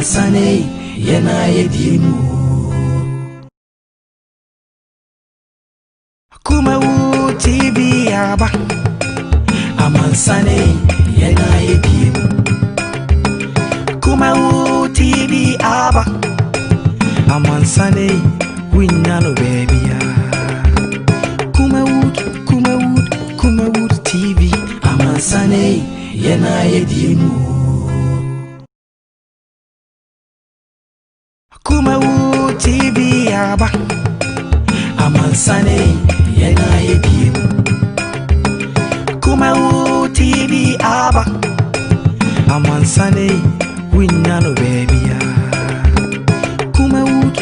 amansane yena yedimu Kumawood TV aba amansane yena yedimu Kumawood TV aba amansane winnano baby Kumawood TV amansane yena yedimu Kumawood TV aba amansane yena yedimu Kumawood TV aba amansane winnano baby Kumawood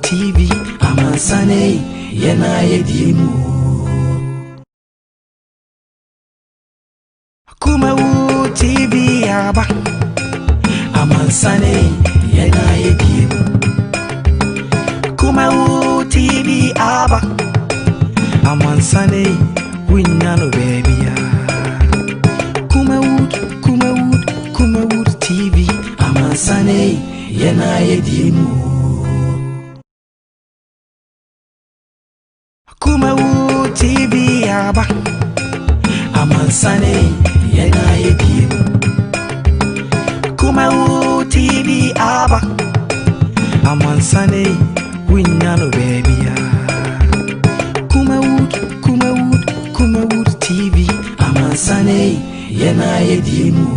TV amansane yena yedimu Kumawood TV aba amansane yena yedimu Kumawood TV aba amansane winnano baby Kumawood TV amansane yena yedimu Kumawood TV aba amansane yena yedimu Kumawood TV aba amansane winnano baby Kumawood TV amansane yena yedimu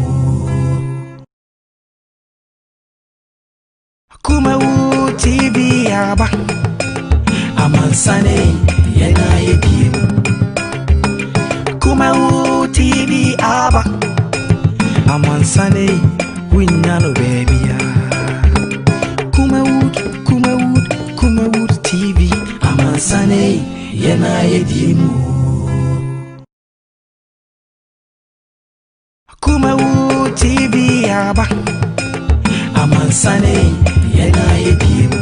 Kumawood TV aba amansane yena yedimu Kumawood TV aba amansane winnano baby Kumawood TV amansane yena yedimu Kumawood TV aba amansane yena yedimu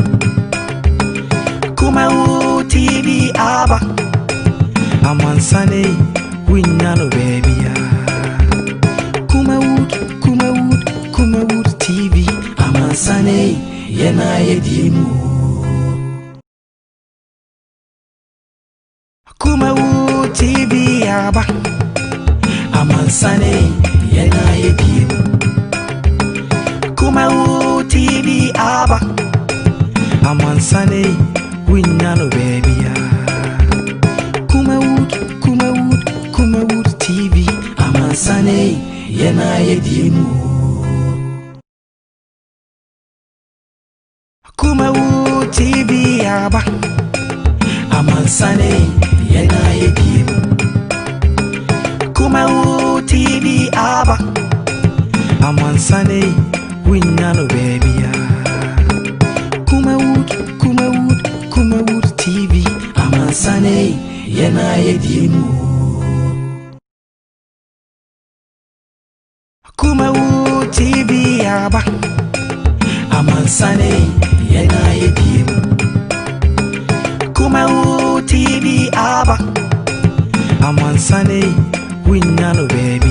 Kumawood TV aba amansane winnano baby Kumawood TV amansane yena yedimu Kumawood TV aba amansane yena yedimu Kumawood TV aba amansane winnano baby Kumawood TV amansane yena yedimu Kumawood TV aba amansane yena yedimu Kumawood TV aba amansane winnano baby Kumawood TV amansane yena yedimu Kumawood TV aba amansane yena yedimu Kumawood TV aba amansane winnano baby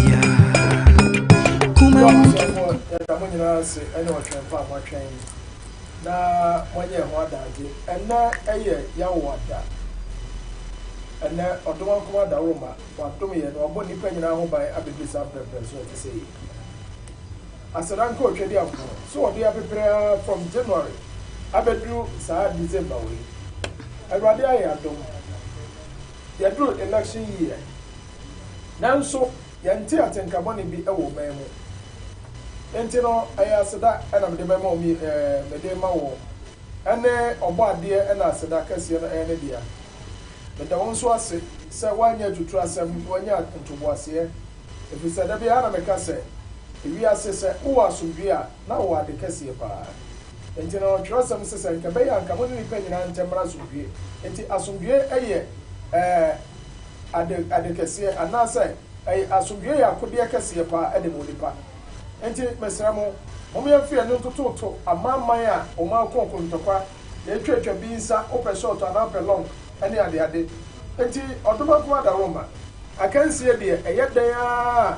na mwenye wadaje ena eye ya wada ena odoma kuma da roma watom ye no obo nipa nyina ho bai abebisa prepare so to say asadan ko twedi ampo so odi prepare from January abedu sa December we everybody ayadom ya do election year nanso yanti atenka boni bi ewo memu enti no ayasada ena mede mema omi mede ma wo ene obo ade ena asada kase no ene dia mede won so ase se wanya tutu asem wanya ntobo ase efisa da bia na meka se ewi ase se wo asomdua na wo ade kase pa enti no twasem se se nka be ya nka mo ni panyina ntemra asomdue enti asomdue eye ade kase anase asomdue ya kode kase pa ade mo nipa enti mesramo mo ye fie no tototo amaman a o ma konkon tokwa ye twetwa bi nsa ope short and up long ene ade enti odoma ko da roma akansie de eye dan a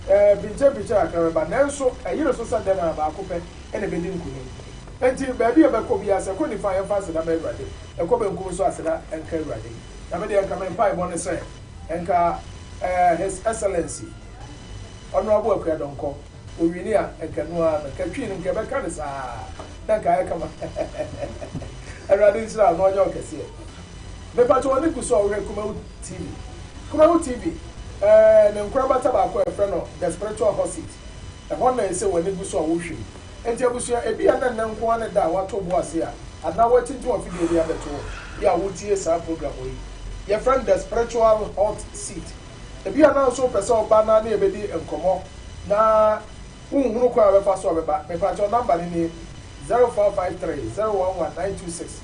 Biche akara nanso ayiro so sa dana ba akopɛ ene be di nkunu enti ba bi obekɔ bi ase ko ni fa yɛfa ase da ba awurade ɛkɔ be nkunu so ase da enka awurade na me de enka me pai bɔ ne sɛ enka his excellency honorable akua donko owini a enka no a na katwi ne nka be ka ne saa na ka ayɛ kama awurade nsira no ɔnyɛ ɔkɛse me pa to oni kuso ɔhwɛ Kumawood TV ne nkrabata ba ko efre no the spiritual hosit e ho na ese wani gu so wo hwe enti abusua e bia na nko ane da wato bo ase a ana wati to afide bia beto ya wotie sa program we your friend the spiritual hot seat e bia na so pese oba na na ebedi enkomo na unhuru kwa be fa so beba me pa to number ni 0553 011926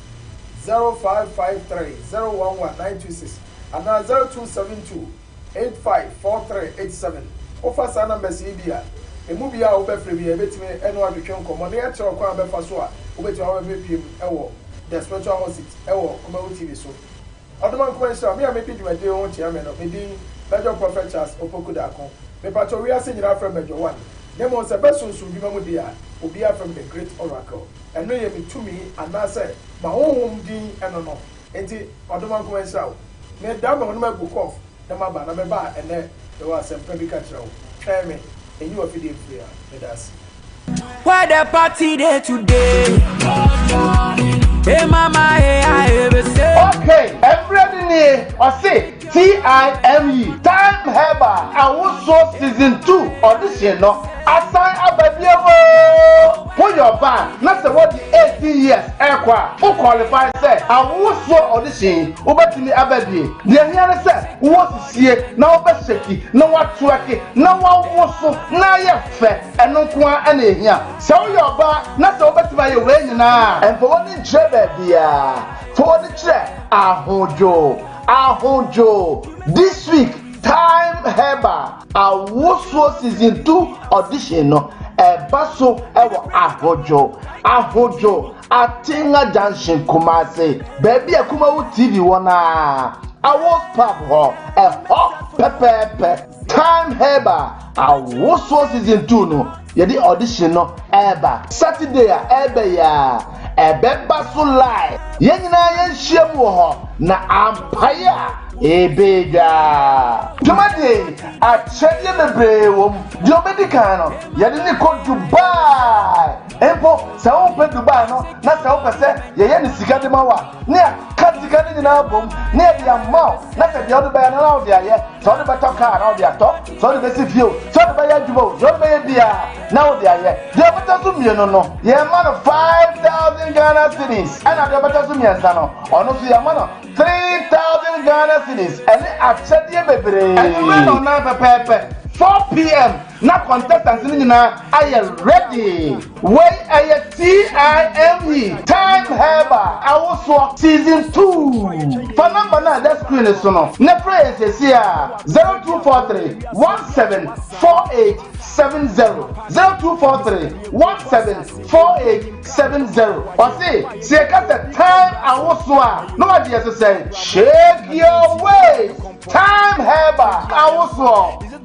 0553 011926 ana 0272 854387 offer sa number CBA emu bia obefre bia betime eno adwetwe nkomo na yɛkyerɛ kwa befa so a obetime obepiem ɛwɔ the spiritual hosit ɛwɔ Kumawood TV so odoma nkwensha me a mebi dwumade ho kyea me no medi Major Prophet Charles Opokuda akon me pato wi ase nyina from Major 1 ne mo se besunsu dwuma mu dia obi from the great oracle eno ye metumi anase ma honhom din eno no enti odoma nkwensha me da ma no magu kof na maba na beba ene e wa sempa bi ka kire wo try me enyi wa fidi free a that's Where the party day today? Hey mama, hey I ever say. Okay, everybody I say TIME Time Heba. I was so season 2 audition no. Assign abadiamo. Put your band. Not the what the 18 years aircraft. Who qualify say I was so audition. Over to me abadi. The here say what is here now best shaky. No what twerky. No one was so now you fair and no kwa any here. So your band. Not over to my way now. And for one trip for the trip Ahojo this week Time Heba Awuso season 2 audition no baso ewo Ahojo Atinga Junction Kumase baby Kumawood TV wana Awos pub ho pepe Time Heba Awuso season 2 no yedi audition no eba Saturday ebe ya ebeba so live yenyina yenhiem wo ho na ampaya ebeja jomade achede bebre wom jomedi kan no yede ni ko Dubai empo se wo pe Dubai no na se wo pese ye ni sika de mawa ne akatika ni na bom ne de amao na se de Dubai na na de aye so de beto car na de ato so de besi fio so de be ya jubo so de be bia na de aye de beto so mieno no ye man 5,000 Ghana cedis and I beto so miensa no ono so ye man 3,000 Ghana cedis and achede bebre and man on na pepe 4 p.m. na contestants I am ready. Wait a TIME Time Heba. I was season 2. For number now that screen is on. Ne praise is here 0243 174870 0243 174870. Or say the time I was no idea to say shake your waist. Time Heba. I was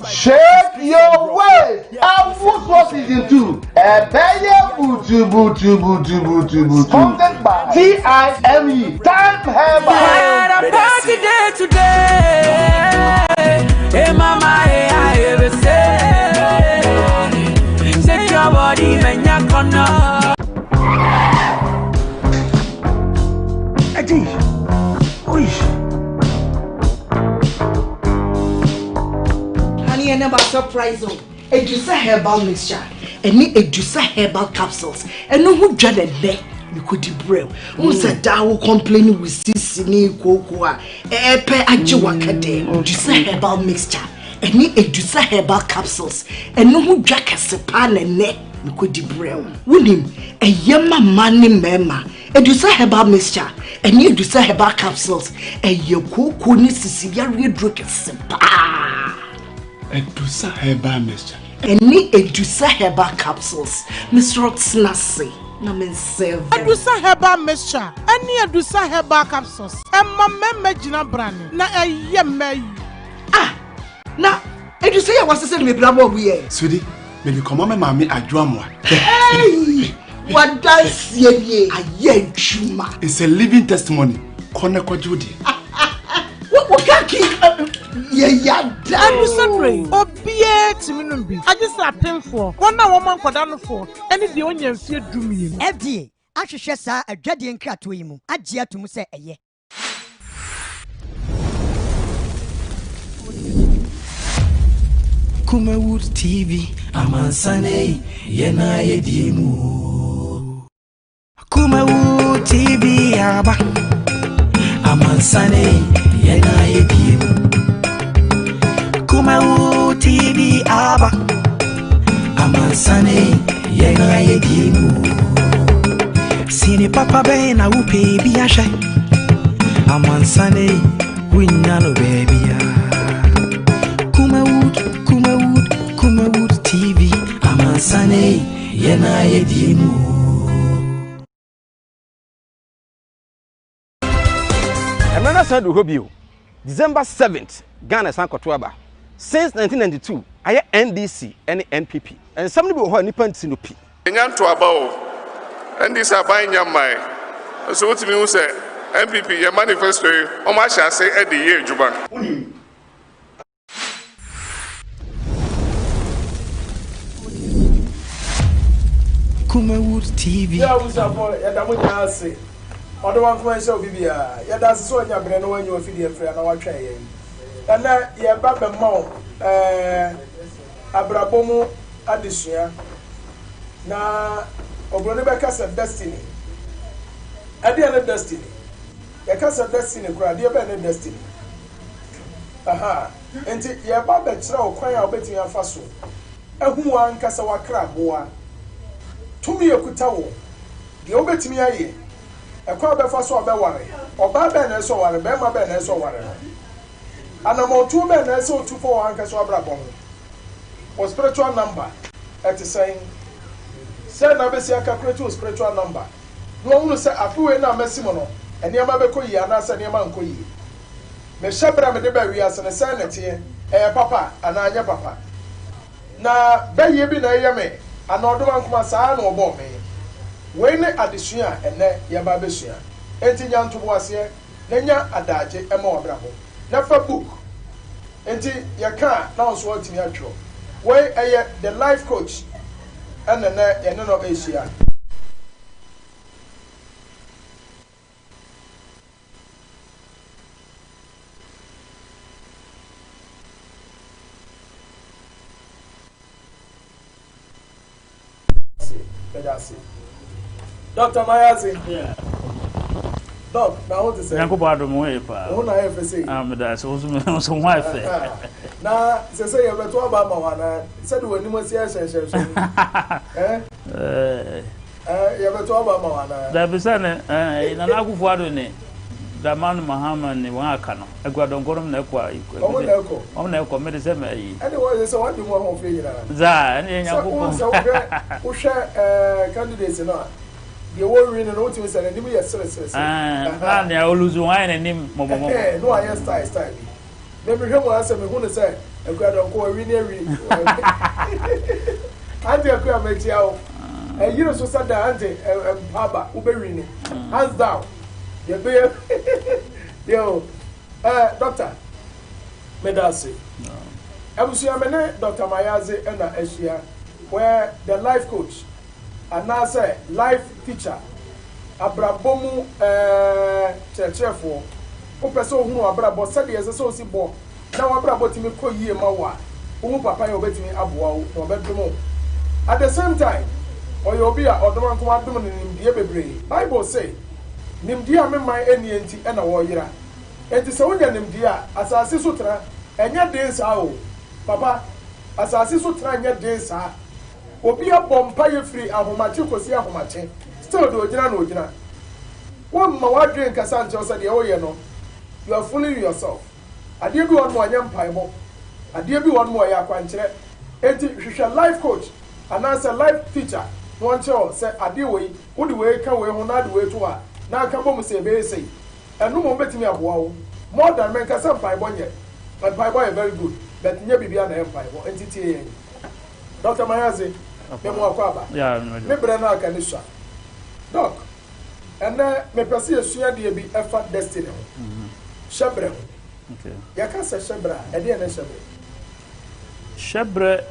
shake your waist. I was season 2. Content by TIME Time Heba. Where the party day today? Hey mama, hey I ever say. Shake your body, man, ya corner. Adi, oish. Honey, I never surprise you. Edusa herbal mixture. Any edusa herbal capsules. And no who dreaded there. You could debrel. Who said that will complain with sissini cocoa. Epe ajiwakade. Edusa herbal mixture. Any edusa herbal capsules. And no who jack a sepan and neck. You could debrel. William, a yama money mema. Edusa herbal mixture. Any edusa herbal capsules. A yoko ni sisiya redroke sepa. Edusa herbal mixture. Any edusa herbal capsules. Mr. Rotsnasi. Namen serve. Edusa herbal mixture. Any edusa herbal capsules. Emma memejina brand. Na yemme. Ah! Na And you say I was saying me bravo we. Sweetie, maybe come on, mammy, I drum one. Hey, what does ye? Aye, chuma. It's a living testimony. Kona kwa Judy. What can't keep? Yeah, I'm sorry. Obie Timinumbi. I just are paying for 1 woman for down for any the onion fear do me. FDA. I should share sa a dready and cat to him. I dare to say a ye. Kumawood TV, Amansane, Yena Yedimu. Kumawood TV, Abba. Amansane, Yena Yedimu. Kumawood TV, Abba. Amansane, Yena Yedimu. Sini Papa Ben, I will pay Biasha. Amansane, Winano baby. Kumawood TV, Amansane, Yena Yedimu. Another side of Hobio, December 7th, Ghana San Kotuaba. Since 1992, I NDC and NPP. And somebody will hold Nippon Sinopi. Nyan to about NDC are buying your mind. So what you say, NPP, your manifesto, how much I say at the year, Juba. Kumawood TV. Yeah, we support Dr.Mayazzi. Other one come show Bibia. Yeah, that's so your brain when you feed your friend. I want to try. And now, yeah, Baba Mount, Abrabomo Adisia. Now, Obronebeka said destiny. At the end of destiny. You can't say destiny, crowd. You're better destiny. Aha. And yeah, Baba Chow, crying out betting your faso. And who one Casawa crab, boy. To me, a kutawo. The obey me aye. A crowd of us or Bewari, or Baben so or Bema Ben so whatever. And among 2 men, so 2 4 uncles or Brabon. Or spiritual number at the saying, Send Abesia calculate spiritual number. No one will say, I flew in a Messimono, and Yamabekoyi, and I said Yamankoyi. Me Shabra me de Barrias and a sanity, papa, and Anya papa. Na Baye be na yame. Another one come aside no bomb me. When addition and then Yababesia. Enti yan to was here, then ya adaje a more bravo. Never book. Enti ya can't now swat in your show. Where the life coach and the net and no Asia. Dr.Mayazzi. Yeah. Doc, now what to say? Uncle Badum way, pa. Who I ever say? That's also wife. Now, say you were to Obama, said when you must yes, eh? You were to Obama. That was in an Agu the man Muhammad Wakano. I got on Gorum Nequa. Oh, no, committed them. Anyway, so what do you want to figure out? That and who share candidates and not. The worry and what you said, and give me a service. And I will lose wine and him. No, I am style. Never hear what I said, who say, and got on call really. Auntie, I make you. And you also said that Auntie and Papa, Uberini. Hands down. Yo, Doctor Mayazzi. I was here, Dr. Mayazzi and Asia, where the life coach. And now say life teacher Abrabomu chefo o person hu abrabo said yes so si bo na abrabo timi ko yie ma wa hu papa ye obetimi aboa wo no bedroom at the same time oyobi a odoman ko adom ne nimdie bebre Bible say nimdie a memman eni enti e na wo yira enti se wonya nimdie a asase so tra enya den sa o papa asase so tra enya den sa obi a bompa ye free ahomache kosi ahomache still do ogina na ogina one ma wa drink kasa nche o de o ye no you are fooling yourself ade bi won mo anyam paibo ade bi won mo ya kwankire enti hwehwe life coach anasa life teacher won che o say ade we wo de we ka we ho na de we to a na aka bom se be say enu mo betimi aboa wo more than men kasa paibo nye but paibo is very good but nye bibia na empire wo entity yen Dr. Mayazzi me mo akwa ba me bre na aka ni sha doc ene me pese esua de bi efa destiny ho shebre ho okay yaka se shebre e de na shebre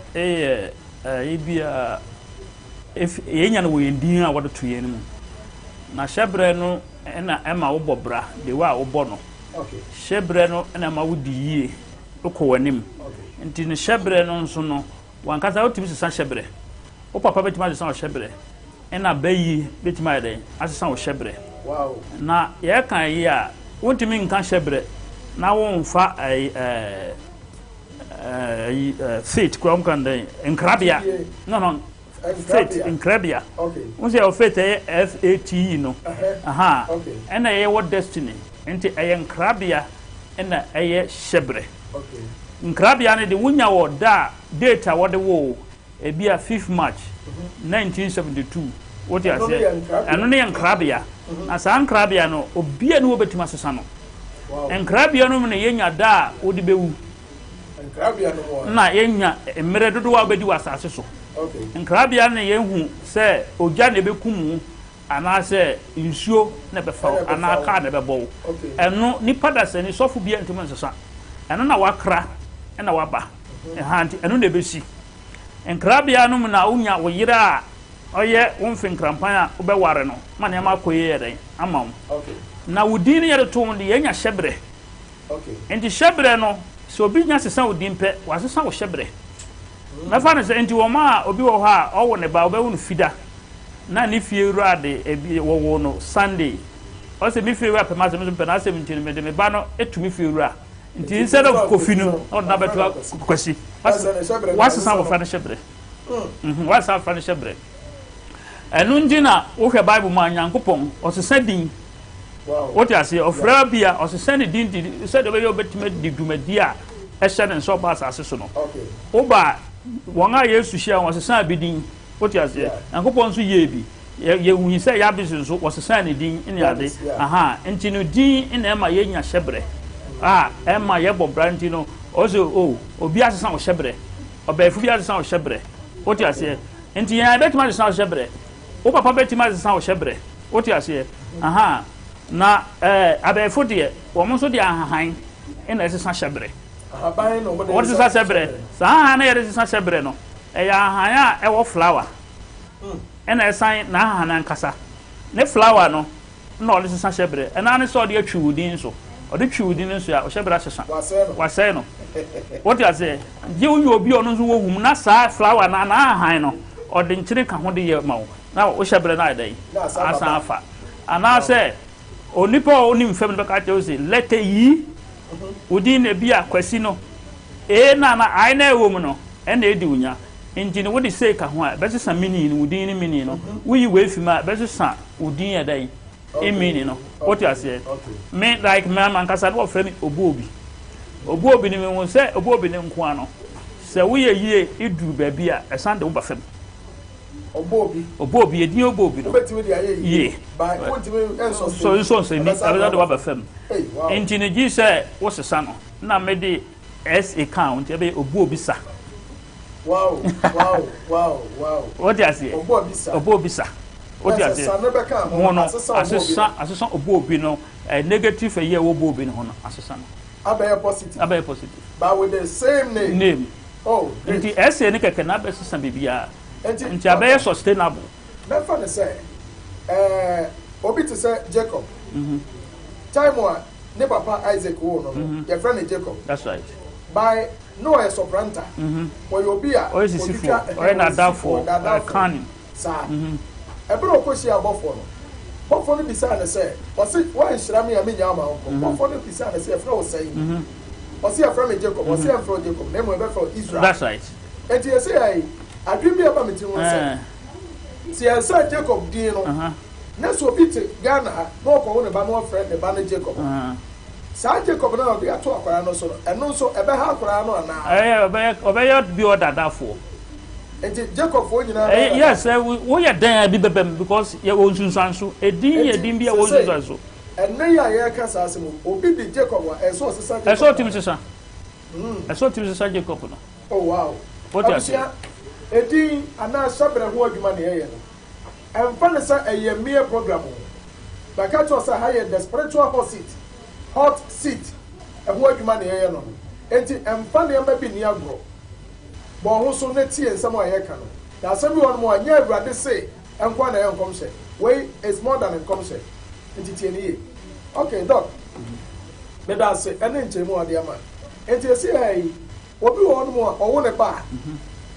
ibia if yenya no we ndin a wodo to yen mu na shebre no na ema wo bobra de wa wo bo no okay shebre no na ma wo di yie ukwanim nti ne shebre no nso no wankasa otimi sesa shebre o papa betima sesa shebre ena bayi betima ede asesa o shebre wow na ye kan yi a wontimi nkan shebre na won fa faith krom kan den enkrabia no faith enkrabia okay unse o faith FATE no aha okay ena ye what destiny nti enkrabia ena shebre okay nkrabia ne de wunya wo da data wo de wo ebia 5th March 1972 what you say eno ne nkrabia na sa nkrabia no obia ne wo betima sesa no nkrabia no ne yenya da wo de bewu nkrabia no na yenya emere dodo wa bedi wasase so okay nkrabia ne yehu se ogya ne bekumu ana se nsuo ne befa ana ka ne bebo eno nipa da se ni sofu bia ntimo sesa eno na wakra ena waba hanti eno na besi nkrabia no na unya wo yira oye wonfin krampan a obeware no ma ne ma koye yeden ama okay na wudin yere to mo de yenya shebre okay enti shebre no so obi nya sesa wudin pe wasesa wo shebre na fa ne se enti wo ma obi wo ha owo ne ba obewu no fida na ni fie ru ade ebi wo no Sunday o se mi fie ru pe ma se mi pe na se mi ntini me de me ba no etumi fie ru a nti instead of kofinu or na betu kwasi what's some of shebre what's some of shebre enu ndina wo hwe bible ma nyankopon o se sadin wow what you say of rabia o se send din said the way you betime di dumadi a ehye ne so ba asase so no okay oba won a yesu hia won se san bidin what you say nyankopon so ye bi ye hu se ya bisu so o se san ne din ine ade aha enti no din ina ma ye nya shebre Emma ye bobrantino also obi asesa o shebre obefu bi asesa o shebre what you say enti ya betima asesa o shebre o papa betima asesa o shebre what you say aha na abefu de wo mo so de ahahan ina asesa shebre ahaban no what is that shebre sa ahahan na ye asesa shebre no ya ahahan a e wo flower ina esan na ahahan ankasa ne flower no na o asesa shebre ena ne so de atwudin so odi twudin so ya o shebra sesa wasai no what you say je unyo obi ono so wo hum na sa flower na ahan no odi nkyire ka ho de ye ma wo na o shebra na dai asa afa ana say onipa oni mfem be ka te o say let yi udi na bia kwasi no na ai na ewo mu no e na edi unya nti ne wo de say ka ho a be sesa mini ni udi ni mini no wo yi we fi ma be sesa udi ya dai emini no what you say me like man kasa do friend obuobi ni me won say obuobi ni nko ano se wo ye yie idu ba bia esande wo ba fam obuobi edin obuobi no betimi de aye yie ba wotimi enso so ni abeda do ba fam enti ne gi say wo sesa no na me de s account e be obuobi sa wow what you say obuobi sa what you say mono asesa obuobi no negative a year obuobi no no asesa no abe positive but with the same name oh nti ese ne keke na be sesa bibia nti abe sustainable na fa ne say obi to say Jacob time one ne papa Isaac wo no your friend Jacob that's right by Noah sopranta when you be a or is it or na da for canning sir ebro okoshi abofo no bofo no bisa na say osi why shira me nya ma onko bofo no bisa na say efra o say osi efra me Jacob osi efra Jacob na mo ebe for Israel that's right enti you say ai adwin bi aba meti won say si say Jacob din no na so bit Ghana no ko won ba no friend ba na Jacob sa Jacob na obi ato akwara no so no eno so ebe ha akwara no na obe bi order da for Jacob for nyina yes we are dan bi bebem because ye won sunsanso edin bia won sunsanso enne ya ye ka sa asem obi bi Jacob wa eso sesa eso tim sesa ɛsɛ ɔtumi sisa Jacob no. Oh wow. What you say? Edi ana sabere ho adwuma na yeye no. Emfa ne sa eye mere program. Ba ka to say higher the spiritual hot seat. Ho adwuma na yeye no. Enti emfa ne ma bi ni agro. Bo ho so na tie nsam a ye ka no. Na asem bi won mo anya awurade say enkwa na ye nkom say. Way is more than nkom say. Enti tie ni ye. Okay, doc. Me da say ene nchemu ade ama. Enti say hey obi won mo owo ne ba.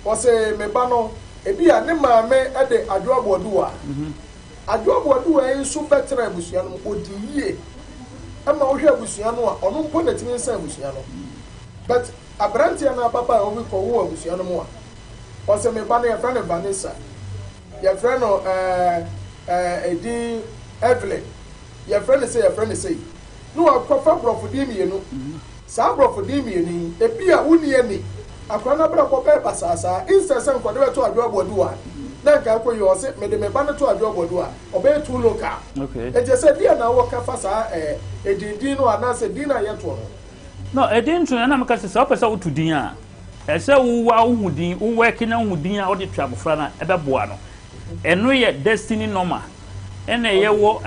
O say me ba no ebi a ne maame e de adwoabodu a. Adwoabodu a enso betra abusua no odi yie. Ama wo hwe abusua no a ono mpo na timi nsa abusua no. But abrantia na baba a obi ko wo abusua no mo a. O say me ba no ye friend Vanessa. Ye friend no edi Evelyn. Ye friend say no akwafa brofodi mienu. Sa brofodi mienu ebi a woni ani akwana bra ko be basasa insese nkode be to adwoabodu a na nka ko yo se me de me ba no to adwoabodu a obe tu local. Okay. E je se dia na wo ka fa sa edindin no ana se din na ye to no. No, edin tu na maka se sa opesa wo to din a ese wo wa wo din wo work na wo din a wo de twa bofra na e be boa no. Eno ye destiny normal. Ene ye wo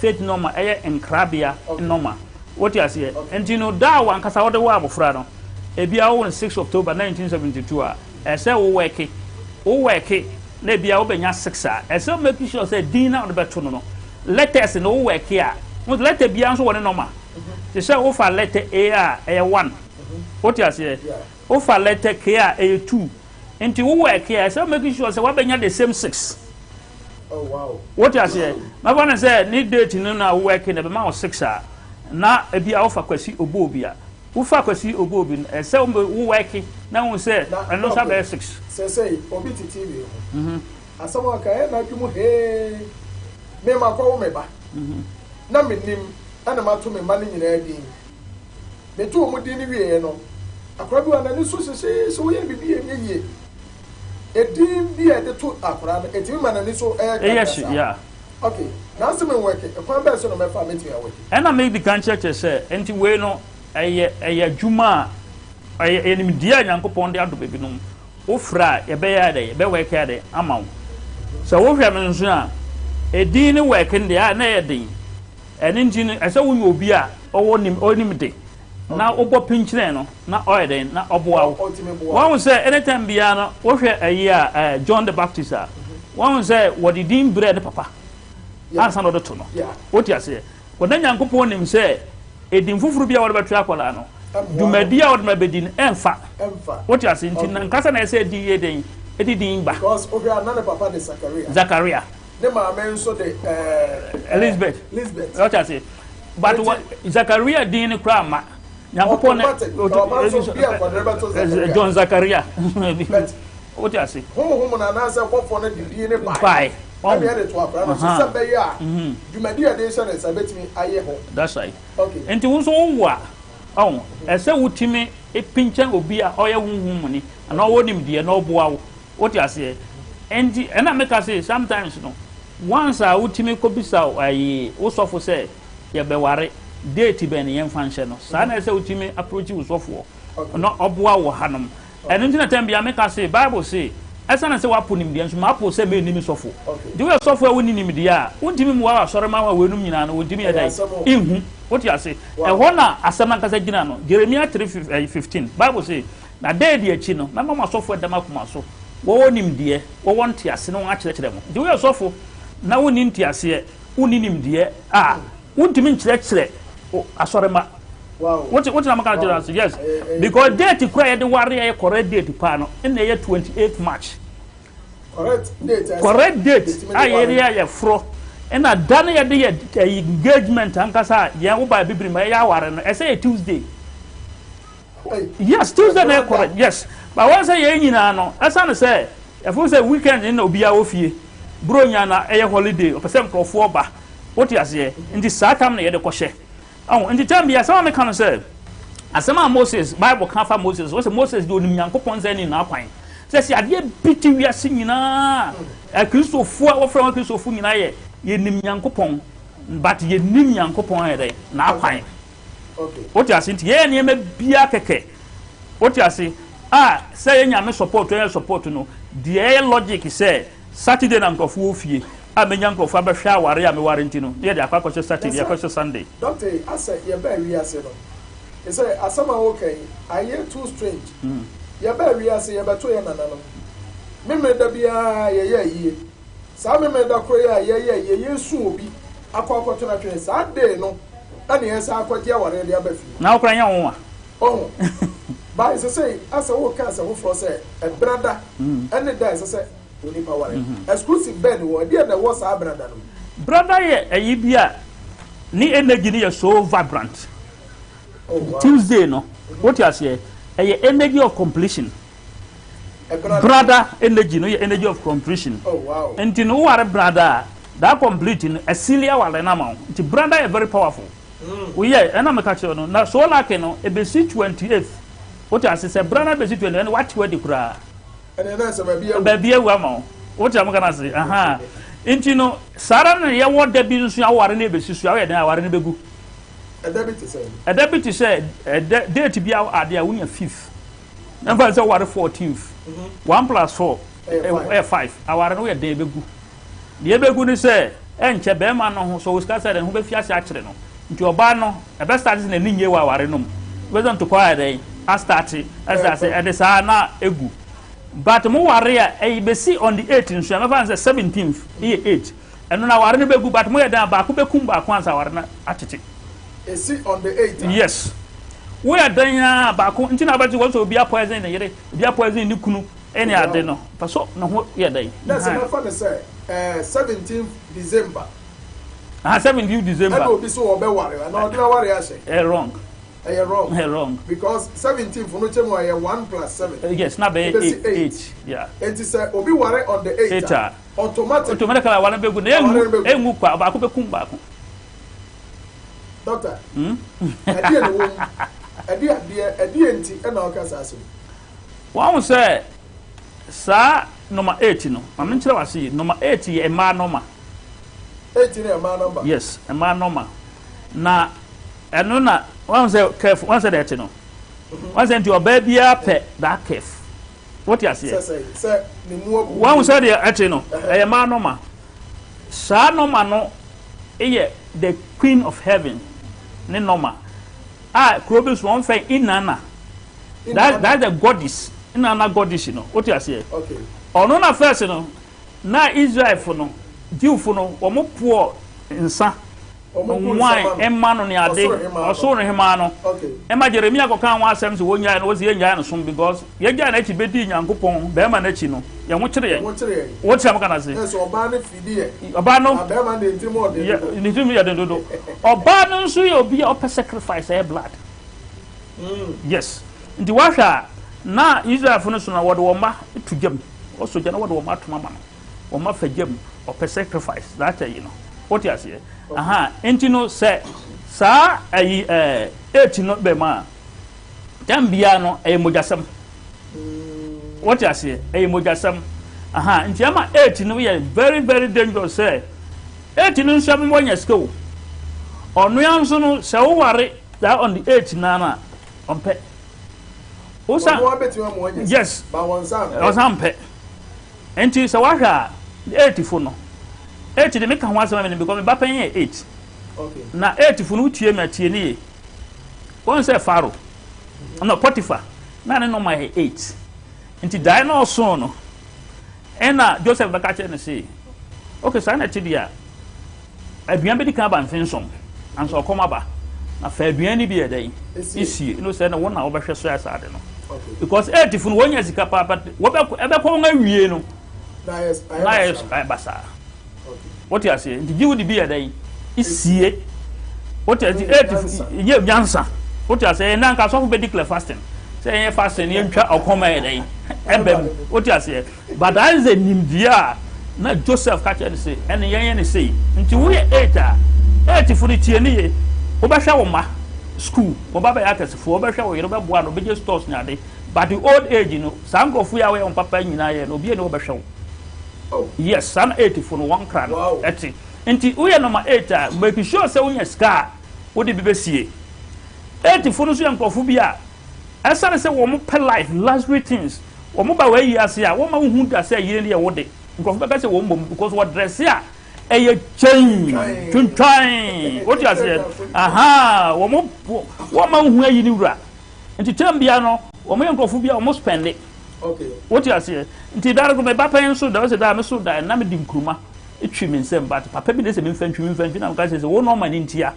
faith normal eye enkrabia normal. What you say? And you know that one kasa wo de wo abofra no. Ebia wo on 6 October 1972 a ese wo work na ebia wo benya 6 a ese make sure say din na wo beto no letters no wo work a wo letter bia nso wo ne normal they say wo fa letter A a 1 what you say wo fa letter K a 2 enti wo work a ese make sure say wo benya the same 6. Oh wow. What you say my one say ni date no na wo work na be ma 6 a na ebia wo fa kwasi obobia ufa kwasi ogobi ese wo work na wo say eno sa be 6 say obi tv asamo ka e na dwumu he me ma kwa wo me ba na menim ana ma to me ma ni nyina din me to mo din ni wie no akora bi wana ni so so wo ye bibi ye edin bi e de to akora no etimi ma na ni so yes yeah. Okay, now some work e kwa be so no me fa metimi a work and I make the conscious say enti we no eye juma eye nimdia nyankopon de ado bebi no wo fra ye be ya de ye be work ya de amaw so wo hwɛ no nso a edin ne work ndi a na ye din ene njin ese wo yi obi a onim de na obo pinchire no na oye na oboa wo won say anytime bia no wo hwɛ ayi a John the Baptist a won say what the din bread papa ansa no de to no wo ti ase ko na nyankopon nim say edin fufuru bia wo beto akola no dumadi a wo ma bedin emfa wo ti ase ntin na nkasa na ese di yeden edidin ba because over another papa de Zachariah ne ma men so de Elizabeth what you say but what Zachariah din ne kra ma nyankopon John Zachariah what you say ho na na say kwofo na din ne bai I'm here to apply. So say ya. You may do a say betimi aye ho. That's right. Okay. Enti wo so wo a ese wutimi e pinchan obi a oye hunhum ni na owonim de na oboa wo. What you say? Enti na make us say sometimes no. Once a wutimi ko bisa aye wo sofo say ye be ware date be ne yen fanhye no. Sa na ese wutimi approach wo sofo. No oboa wo hanom. Enti na time bia make us say Bible say esa na se wapo nimdia nso mapo se me nimi sofo di we sofo a woni nimdia wontimi mu wa sore ma wa wenum nyina no wontimi ya dai ihu what you say e ho na asema kasa gina no Jeremiah 3:15 Bible say na day di achi no na mama sofo da makoma so wo nimdia wo wonte ase no akyerekere mo di we sofo na woni ntiase woni nimdia wontimi nkyerɛkyerɛ asore ma. Wow. What na maka tell yes. Because date kura the warrior correct date pa no in the year 28th March. Correct date. Correct date. Area ya fro. And a done ya the engagement ankasa ya wo ba bibiri ma ya ware no. I say Tuesday. Yes, Tuesday na correct. Yes. But once say nyina no, asa no say if we say weekend in obia ofie. Bro nya na holiday, o person crofo ba. What you say? In the satam na ye de kwhye. Oh, in the time bia some can say asema Moses Bible can fa Moses what Moses do nim Nyankopon say ni na kwan say se ade biti wiase nyina Kristofo a wo fra Kristofo nyina ye nim Nyankopon but ye nim Nyankopon ye na kwan okay what you say ye ne ma bia keke what you say say nyame support no the logic say Saturday na nkofo ofie amenya nkofo abehwa aware ya me warranty no ye de akwakoche Saturday akwakoche Sunday. Doctor, I say ye ba wi ase no. He say asama okay, I hear too strange. Ye ba wi ase ye beto ye nanano. Me da bia ye sa me da kro ye su obi akwakoche na twen Saturday no ana ye sa akwaje aware de abafi. Na okra nya won Oh. But say as a worker as a for say a brother and the guys say we power exclusive bed word there was our brother ye ayibia ni energy ni so vibrant. Oh, wow. Tuesday no what you say energy of completion. Brother energy no energy of completion. Oh wow. And no ware brother that completing a cilia wale na ma the brother is very powerful. We and I'm catch no na so like no e be 28th. What I say brother be 28 and what we dey kura. And then say baby ewa ma. What am gonna say? Aha. Inti no sara na ye what da bi nso aware na be sisu aware na aware na begu. A debit say. A debit say date bi ade a wunya 5th. Number say aware 14th. 1 + 4 5. Aware no ye den begu. De begu ni say enche be ma no ho so we ska say den ho be fiase a kire no. Nti oba no e be start na ninye wa aware no. We don't to call dey a start as I say e say na egu. But mo ware a be see on the 18th so am say 17th e 8 and na ware no begu but mo ye dan ba ko bekum ba ko ansa ware na atete e see on the 8th. Yes we are dan ya ba ko nti na ba ti wo so obi a poison na yere obi a poison ni kunu ene ade no pa so no ho ye dan that's my friend say 17th December 17th December and obi so obe ware na obi ware a say wrong. Wrong. Because 17 for no chemo 1 + 7. Yes, na be 8. Yeah. It is obi ware on the 8. Automatically ware be good. Engu kwa ba ko be kum ba ko. Doctor. Adi e wo. Adi enti e na o kasa aso. Wa say sa number 8 no. Ma me kire wase number 8 ye ma number. 8 ne ma number. Yes, e ma number. Na eno na one say careful one say that no one say to your baby pet that careful what you say say ni mu one say the no e ma no ma sa no ma no e the queen of heaven ni no ma krobus one say inana that the goddess inana goddess no what you say okay ono na first no na Israel for no Jew for no omo poor nsa wine emma no ne ade oso no hema no emma Jeremia ko kan wa asem se wonya no wosi yenya no som because yegya na chi bedi nyankopon be ma na chi no ye ho kire ye wo ti am kana se so oba ne fidi ye oba no be ma ne ntimo ode ni ntimo ya dodo oba no nso ye obi o pe sacrifice e blood yes ndi wa hwa na Israel fo no so na wode wo ma to gem o so je na wode wo ma to mama no wo ma fa gem o pe sacrifice that you know what you say aha enti no say sa ayi 8 no be ma tambia no ayi mojasam what you say ayi mojasam aha enti ama 8 no we very very dangerous say 8 no nsam mo nya skill onu ya nso no se wo ware that on the 8 na ompe osa yes ba wonsam osampe enti se wa hwa 8 fo no 8 de make kan wasama me because me ba pen 8 okay na 8 fu no tie me tie ni won say faro no Potiphar na ne no my 8 nti dai na oso no ena Joseph ba ka che ne say okay sa na ti dia aduan be di kan ba mfensom anso okoma ba na fa aduan ni bi e dai isi no say na won na wo ba hwe so asade no because 8 fu no wonya sika papa wo be ko nga wie no na yes basa what you say the give the beer then isie what you 8 ye nyansa what you say na nka so be declare fasting say ye fasting ye ntwa okoma ye then ebem what you say but that is a nimdia na Joseph catch and say and ye say nti wo ye 8 for the tie ni ye wo ba hwa wo ma school wo ba ya kasefo wo ba hwa wo ye ba boa no be just stores nya de but the old age you know sankofu ya we on papa nyina ye no obi ne wo ba hwa wo. Oh yes, some 80 for one crown. Wow. That's it. Enti uye number 8 make sure say unya scar wo de bebe sie. 80 for no so yankofo bia Esa say wo mo pe life luxury things. Wo mo ba we ase a wo ma hu da say yire ne ye wo de. Nko be say wo mbom because what dress ya eye chain twin what you say aha wo ma hu ayi ni wura nti tem bia no wo mo nkrofo bia wo mo spend it okay what you say nti dara go me ba pen so da we say da me so da na me di nkruma etwi me nsem but papa bi dey say me mfantwi na ka say wo no man ntia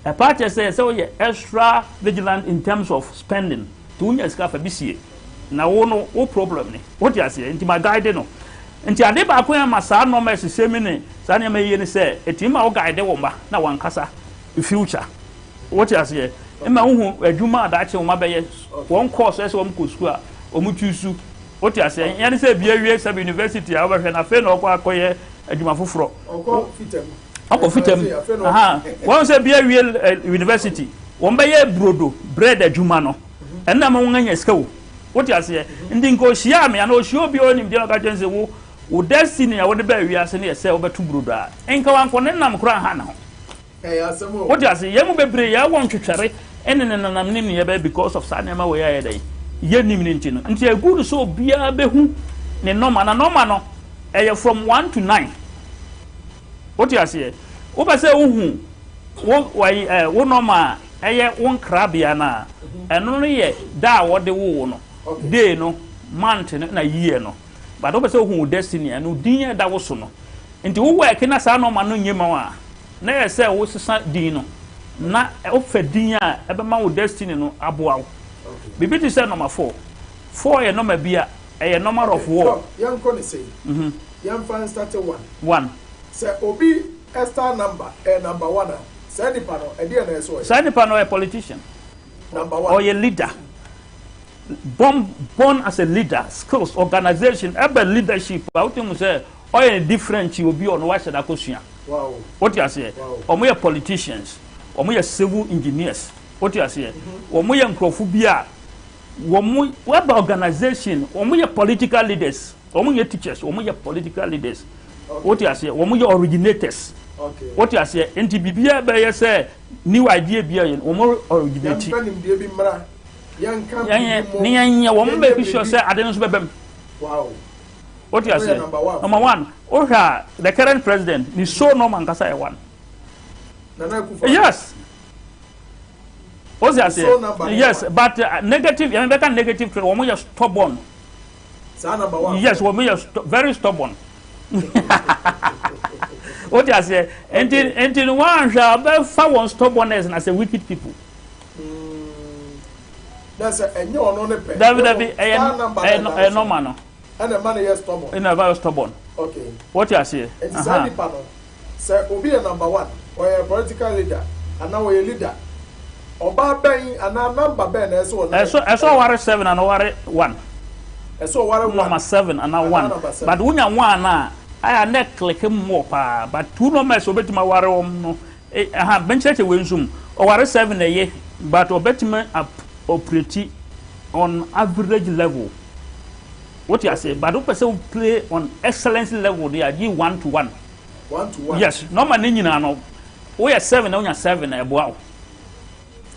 a part say we extra vigilant in terms of spending to unya ska fa bisie na wo no wo problem ni what you say nti my guide no nti ade ba ko ya masa no ma sese mi ne sa ne ma yie ne se etima wo guide wo mba na wan kasa future what you say e ma hu adwuma da che wo ma be ye one course ese wo mko school a wo mu tusu what you say ya ne se bia wie sub university a wo be hwe na fe na okọ akoye adwuma foforo okọ fitem aha wo se bia wie university wo mba ye brodo bread adwuma no enna ma wo anya sika wo what you say ndi nko hia me na o hia obi oni mde no ka jense wo destiny a wo de ba wiase ne yese wo betu brodo a enka wanko ne nam kura ha na ho asemo what you say yemu bebre ya won twetwere ene ne nanam nim ne be because of sa nema we ya dai ye nim ne ntino nti agudu so bia behu ne normal no from 1 to 9 what you say wo ba say uhu wo normal won krabia na eno no ye da wo de wo no day no month na year no but wo say uhu destiny anu din da wo so no nti wo work na sa normal no nyema wa na ye say wo sesa din no na wo fa din a ebe ma wo destiny no aboa wo bibi ti say number 4 ye number bia a number of war yan ko ne say yan fan start 1 say obi extra number number 1 say ni pano e dia na so say ni pano a politician number 1 or a leader born as a leader skills organization ebe leadership out him say or a different you be on why should akosua wow what you say or we politicians or we civil engineers what you say or we nkrofo bia web organization we political leaders we teachers we political leaders what you say we originators okay what you say enti bibia be ye say new idea bia we originate yan wo be be sure say ade no so bebem wow what you say number 1 the current president ni so no man kasa e 1 yes what's that say yes but negative you make a negative trade woman you stubborn say number 1 yes woman you very stubborn what you say until one shall be for one stubbornness and as a wicked people that's a no no ne pe David a normal no and a man is stubborn in a very stubborn okay what you say it's sandy panel say obi a number 1 or a political leader and now a leader oba ben ana number ben na eso ware 7 and ware 1 eso ware 1 number 7 and 1 but unya 1 na aya na click more pa but two numbers obetima ware no aha bencheche wensum o ware 7 eye but obetima operate on average level what you say but person play on excellence level they are 1 to 1 yes normal ni nyina no we are 7 na unya 7 na eboa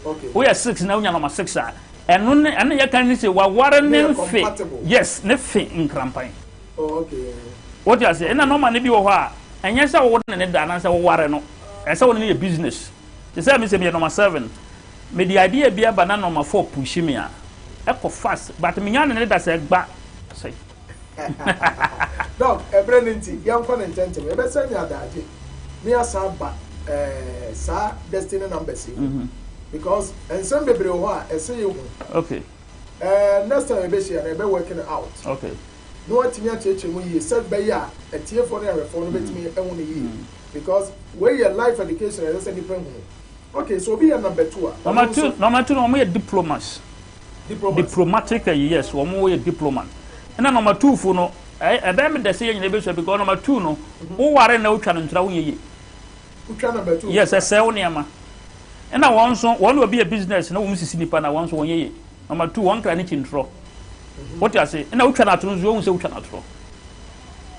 okay we are 6 na unya number 6 a eno ya kan say wa ware ne fe yes ne fe nkrampan okay what you say na normal ni bi wo ho a enya say wo ne da na say wo ware no e say wo ne business they say me say me number 7 me the idea bia ba na number 4 push me a e fast but me nya ne da say gba say dog ebrenenti yan ko ntentem e be sanya daje me asa ba sa destiny number 6 because and some bebre ho a e say you okay next time e be share e be working out okay no atimi acheche mu yi set be ya etie for na refo no betimi e won yi because where your life education is a different okay so be a number 2 number 2 no mo diplomats diplomatic yes wo mo diplomat and number 2 fu no e be me de say yin be so because number 2 no wo ware na utwa no ntra wo yeye utwa number 2 yes e say wo niama and na won so won be a business na wo musisi nipa na won so won yeye number 2 won kra ni chintro what you say na utwa na tro nzo wo say utwa na tro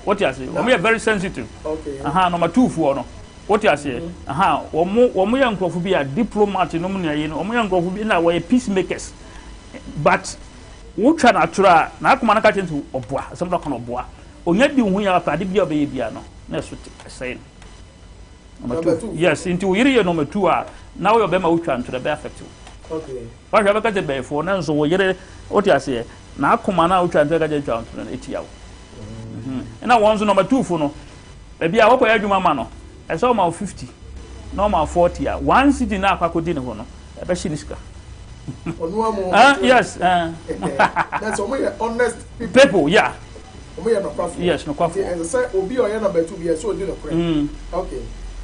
what you say wo me very sensitive okay aha number 2 fu no what you say aha wo mo yankrofu bi a diplomat no mu na yi no wo mo yankrofu bi na wo peacemakers but wotwa na tura na akoma na ka chentu oboa asem da kono oboa onya di hu ya pa de bia be bia no na so say number 2 yes into yiri ye number 2 a now your be ma wotwa ntura be affect okay wa hwa be ka je be fo na nso wo yiri oti ase na akoma na wotwa ntura ka je twa ntura na etiawo na wonzo number 2 fo no be bia wo ko ya dwuma ma no e so ma 50 no ma 40 a one city na akwakodi ne ho no e be shiniska yes that's honest people yeah yes no coffee and say obi o number 2 be so dey no correct okay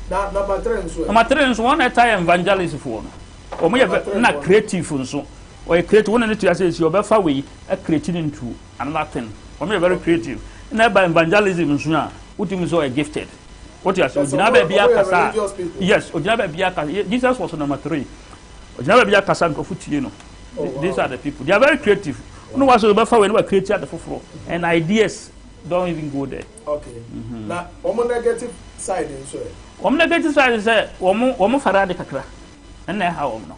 na number 3 nso one time evangelist for no omo ye na creative nso o ye creative one need to say you be fa we a creative into another thing omo ye very creative na by evangelism nso a utimi so gifted what you say ojina ba bia kasa yes ojina ba bia kasa Jesus was number 3 ojina ba bia kasa nko futie no these are the people they are very creative no was so be fa we no creative at the foforo and ideas don't even go there okay na omo negative side nso negative side is omo farade kakra and na how no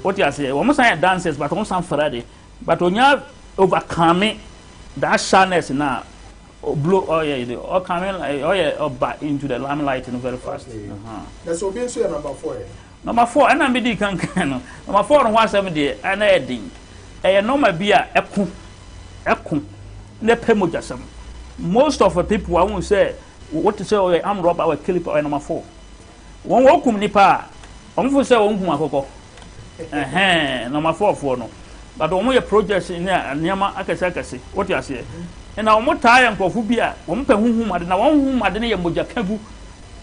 what you say omo say dancers but omo san farade but onya overcome that sharpness na blow or coming into the limelight very fast. That's so being so number 4. Number 4 and I'm be can number 4 on 170 and adding a normal beer eku ne pemojasam. Most of the people I won't say what to say I'm rob our kill or number 4. One welcome nipa on say on kumako number 4 no. But on your projects in there Nyama akase what you say. And now more time for Fubia, one per whom I na one whom I didn't moja kabu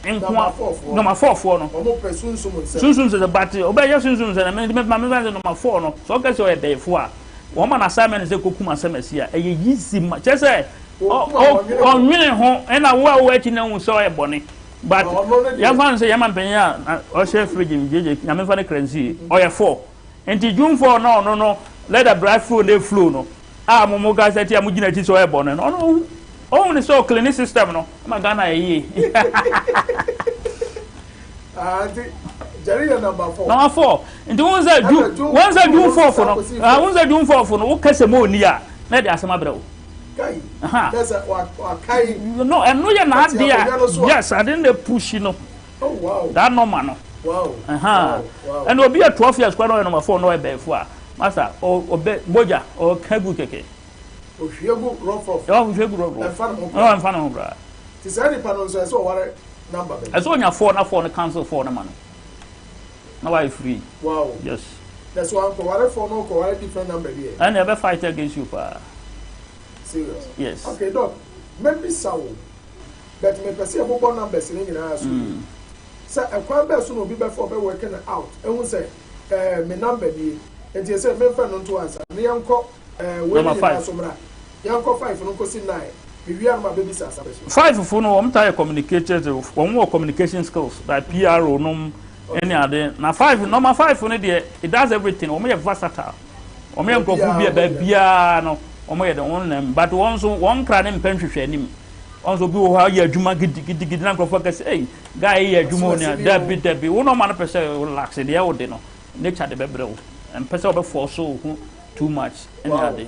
and number 4 no. Soon says a battery, obey your soon and I made my number 4 no. So I guess day 4. Woman assignment is a Kukuma Semesia, a easy much. I say, on winning home, and I will waiting on so a bonny. But young man say, Yaman Pena, or Chef Regime, Yaman Crency, or a 4. And to June 4, no, let a bright food they flew no. Momo guys that ya mujina ti so e bon no only so cleaning system no magana ye Jerry number 4 number 4 and once I do 4 for no once I do 4 for no kase mo ni a na de asema brɛ wo kai that's a kai no and no ya na dia yes I didn't push no oh wow that no man no wow and obi a 12 years kwa no number 4 no e be fo a Master, or Boja, or Kabu Keke. Oh, Shiago Rough. Oh, Shiago I'm fan of Bra. Tis any panels, I saw what number. I saw your 4 for the council for the money. Now I free. Wow. Yes. That's one for no different number here. I never fight against you, pa. Serious? Yes. Okay, Doc. Maybe so. But me perceive mobile numbers in our school. So a crime soon will be before working out. And we say, me number be. And you say, me friend on to answer. Me uncle, number 5. Uncle 5 no question 9. We are my baby sasa. 5 for no I'm tired communicated one more communication skills like PRO no any other. Now 5 number 5 for it does everything. We are versatile. We are go be bia no. We are the one but one crane penhwehwe anim. Also be how you adwuma gidi na crofo ka say hey guy here adwuma oni da bi wo no man person relax dey wo dey no nature dey bebre and person be force so too much any other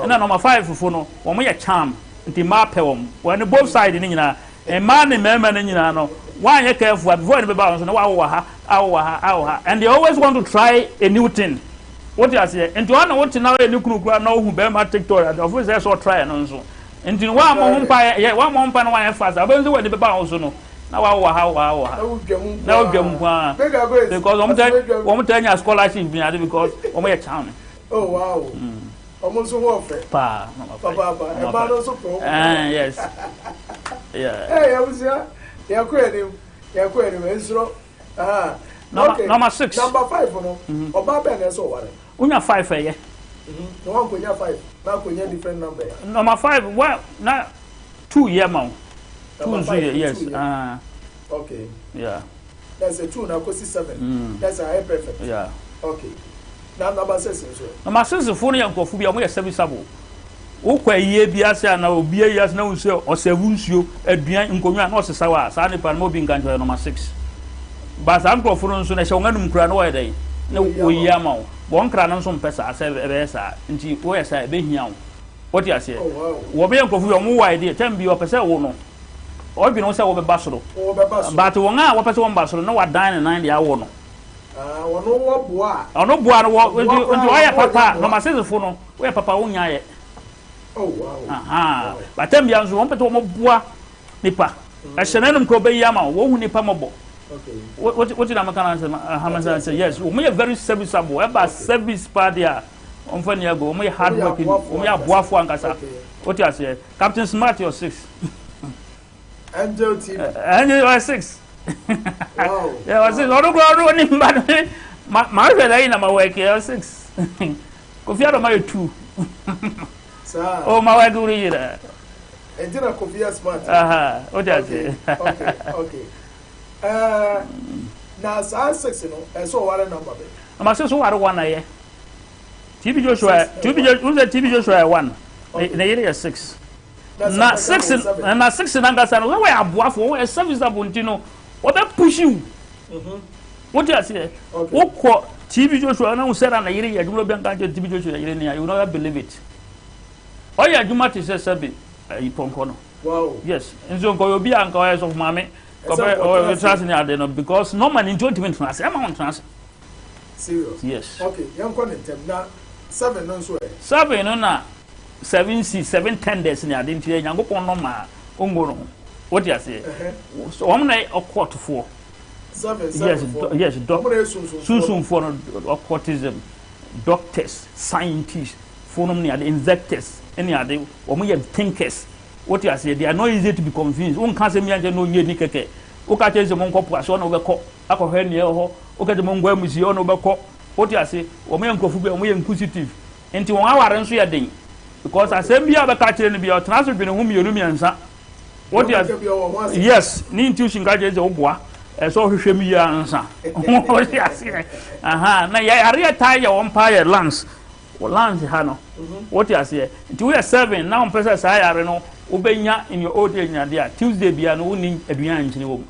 and number 5 for no wo mo ye charm nti ma pe wo when both side ni nyina e man ni mema ni nyina no one ye careful before any be balance no wa ha and they always want to try a new thing what you say and one want now a new kura na hu be ma TikTok of course so try no so nti wa mo humpa ye wa mo humpa no wa fast abenzo we de be balance no na wa ha na odwam kwa because om tanya scholarship bi ade because om ye charm. Oh wow. Almost one fair. Pa. Yes. Yeah. Hey, I was here. Ya kwere ensro. Number 6. Number 5 no. Oba be na so ware. Unya 5 eh. No one konya 5. Na konya different number. Number 5 well na 2 year man. 2 year yes. Okay. Yeah. That's a 2 now kosi 7. That's a high perfect. Yeah. Okay. Now number 6 so. Number 6 for no yankofu bia mo ye serviceable. Wo kwa yie bia se na obi yas na unse osewunsuo aduan nkonwa na osesa wa sa ne pa no bi nkanjo number 6. But am crofo nso na hye wonanum kura no wa dey no we yama one kra no so mpesa ase be sa nti wo yesa be hia wo what you say wo be enkofu yo mo wide tem bi opese wo no obi no se wo be basoro but won a wo pese wo basoro no wa dan nan dia wo no wono wo boa ono boa no wo nti wo ya papa no masezefo no wo ya papa wo nya ye but tem bi anzo wo pete wo boa nipa ehyenenum ko be yama wo hu nipa mobo. Okay. What did Hamazan say? Yes, we are very serviceable. About service party, on funny ago, we hard working, we are boafo and casa. What you say? Captain Smart, you're 6. Angel TV. Angel, you are 6. Wow. Yeah, I was 6. I don't go running, but my relay in my work, you're 6. Kofi out of my 2. Sir. Oh, my work, do you there? And then a Kofi Smart. What you say? Okay. Now, six, you know, so what a number. I'm also one a year. TB Joshua, TB Joshua 1. The area 6. Not 6 and not 6 and understand where I bought for a service of Buntino. What I push you? What you say? What TB Joshua now said on the area, you will be on TB Joshua, you will not believe it. Oh, yeah, you might say something. Wow. Yes, and so go be uncle of Mammy. Because no man in 20 minutes. I'm on trans. Serious? Yes. Okay, young content now 7 no so. 7 no na 7 10 days ni ade ntia nyango pon no ma ongoro. What you say? So I'm na court for 7 yes, doctor soon for autism, doctors, scientists, for ni ade injectors, any ade omo ye thinkers. What you say, they are not easy to be convinced. One can't say me and no ye nikeke. Oka change the monko person over cop. Ako hen ye ho. Oka the mongo museum over cop. What you say, or me uncle Fubi, we inquisitive. Into 1 hour and so ya ding. Because I say me have a catcher and be a transfer between whom you and sa. What you say? Yes, need to sing gadgets or bois. As all who me answer. What you say? Aha, now I retire your umpire Lance. Or Lance Hano. What you say? It we are 7 now, person I know. Ubenya in your old age, dear. Tuesday be an owning a behind in womb.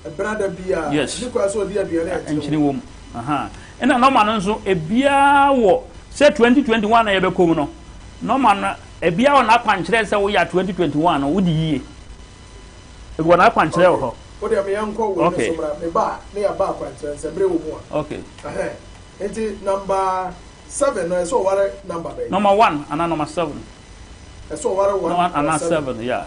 A brother beer. Yes. Because so dear beer and womb. Aha. And a no man so a beer war. Say 2021 a becono. No man a beer on up and trace we are 2021 or would ye? It went up and trail. What am I uncle? Okay. Near bar and a brave one. Okay. It is number 7. So what number? Number 1 and number 7. So what 1 and 7, yeah.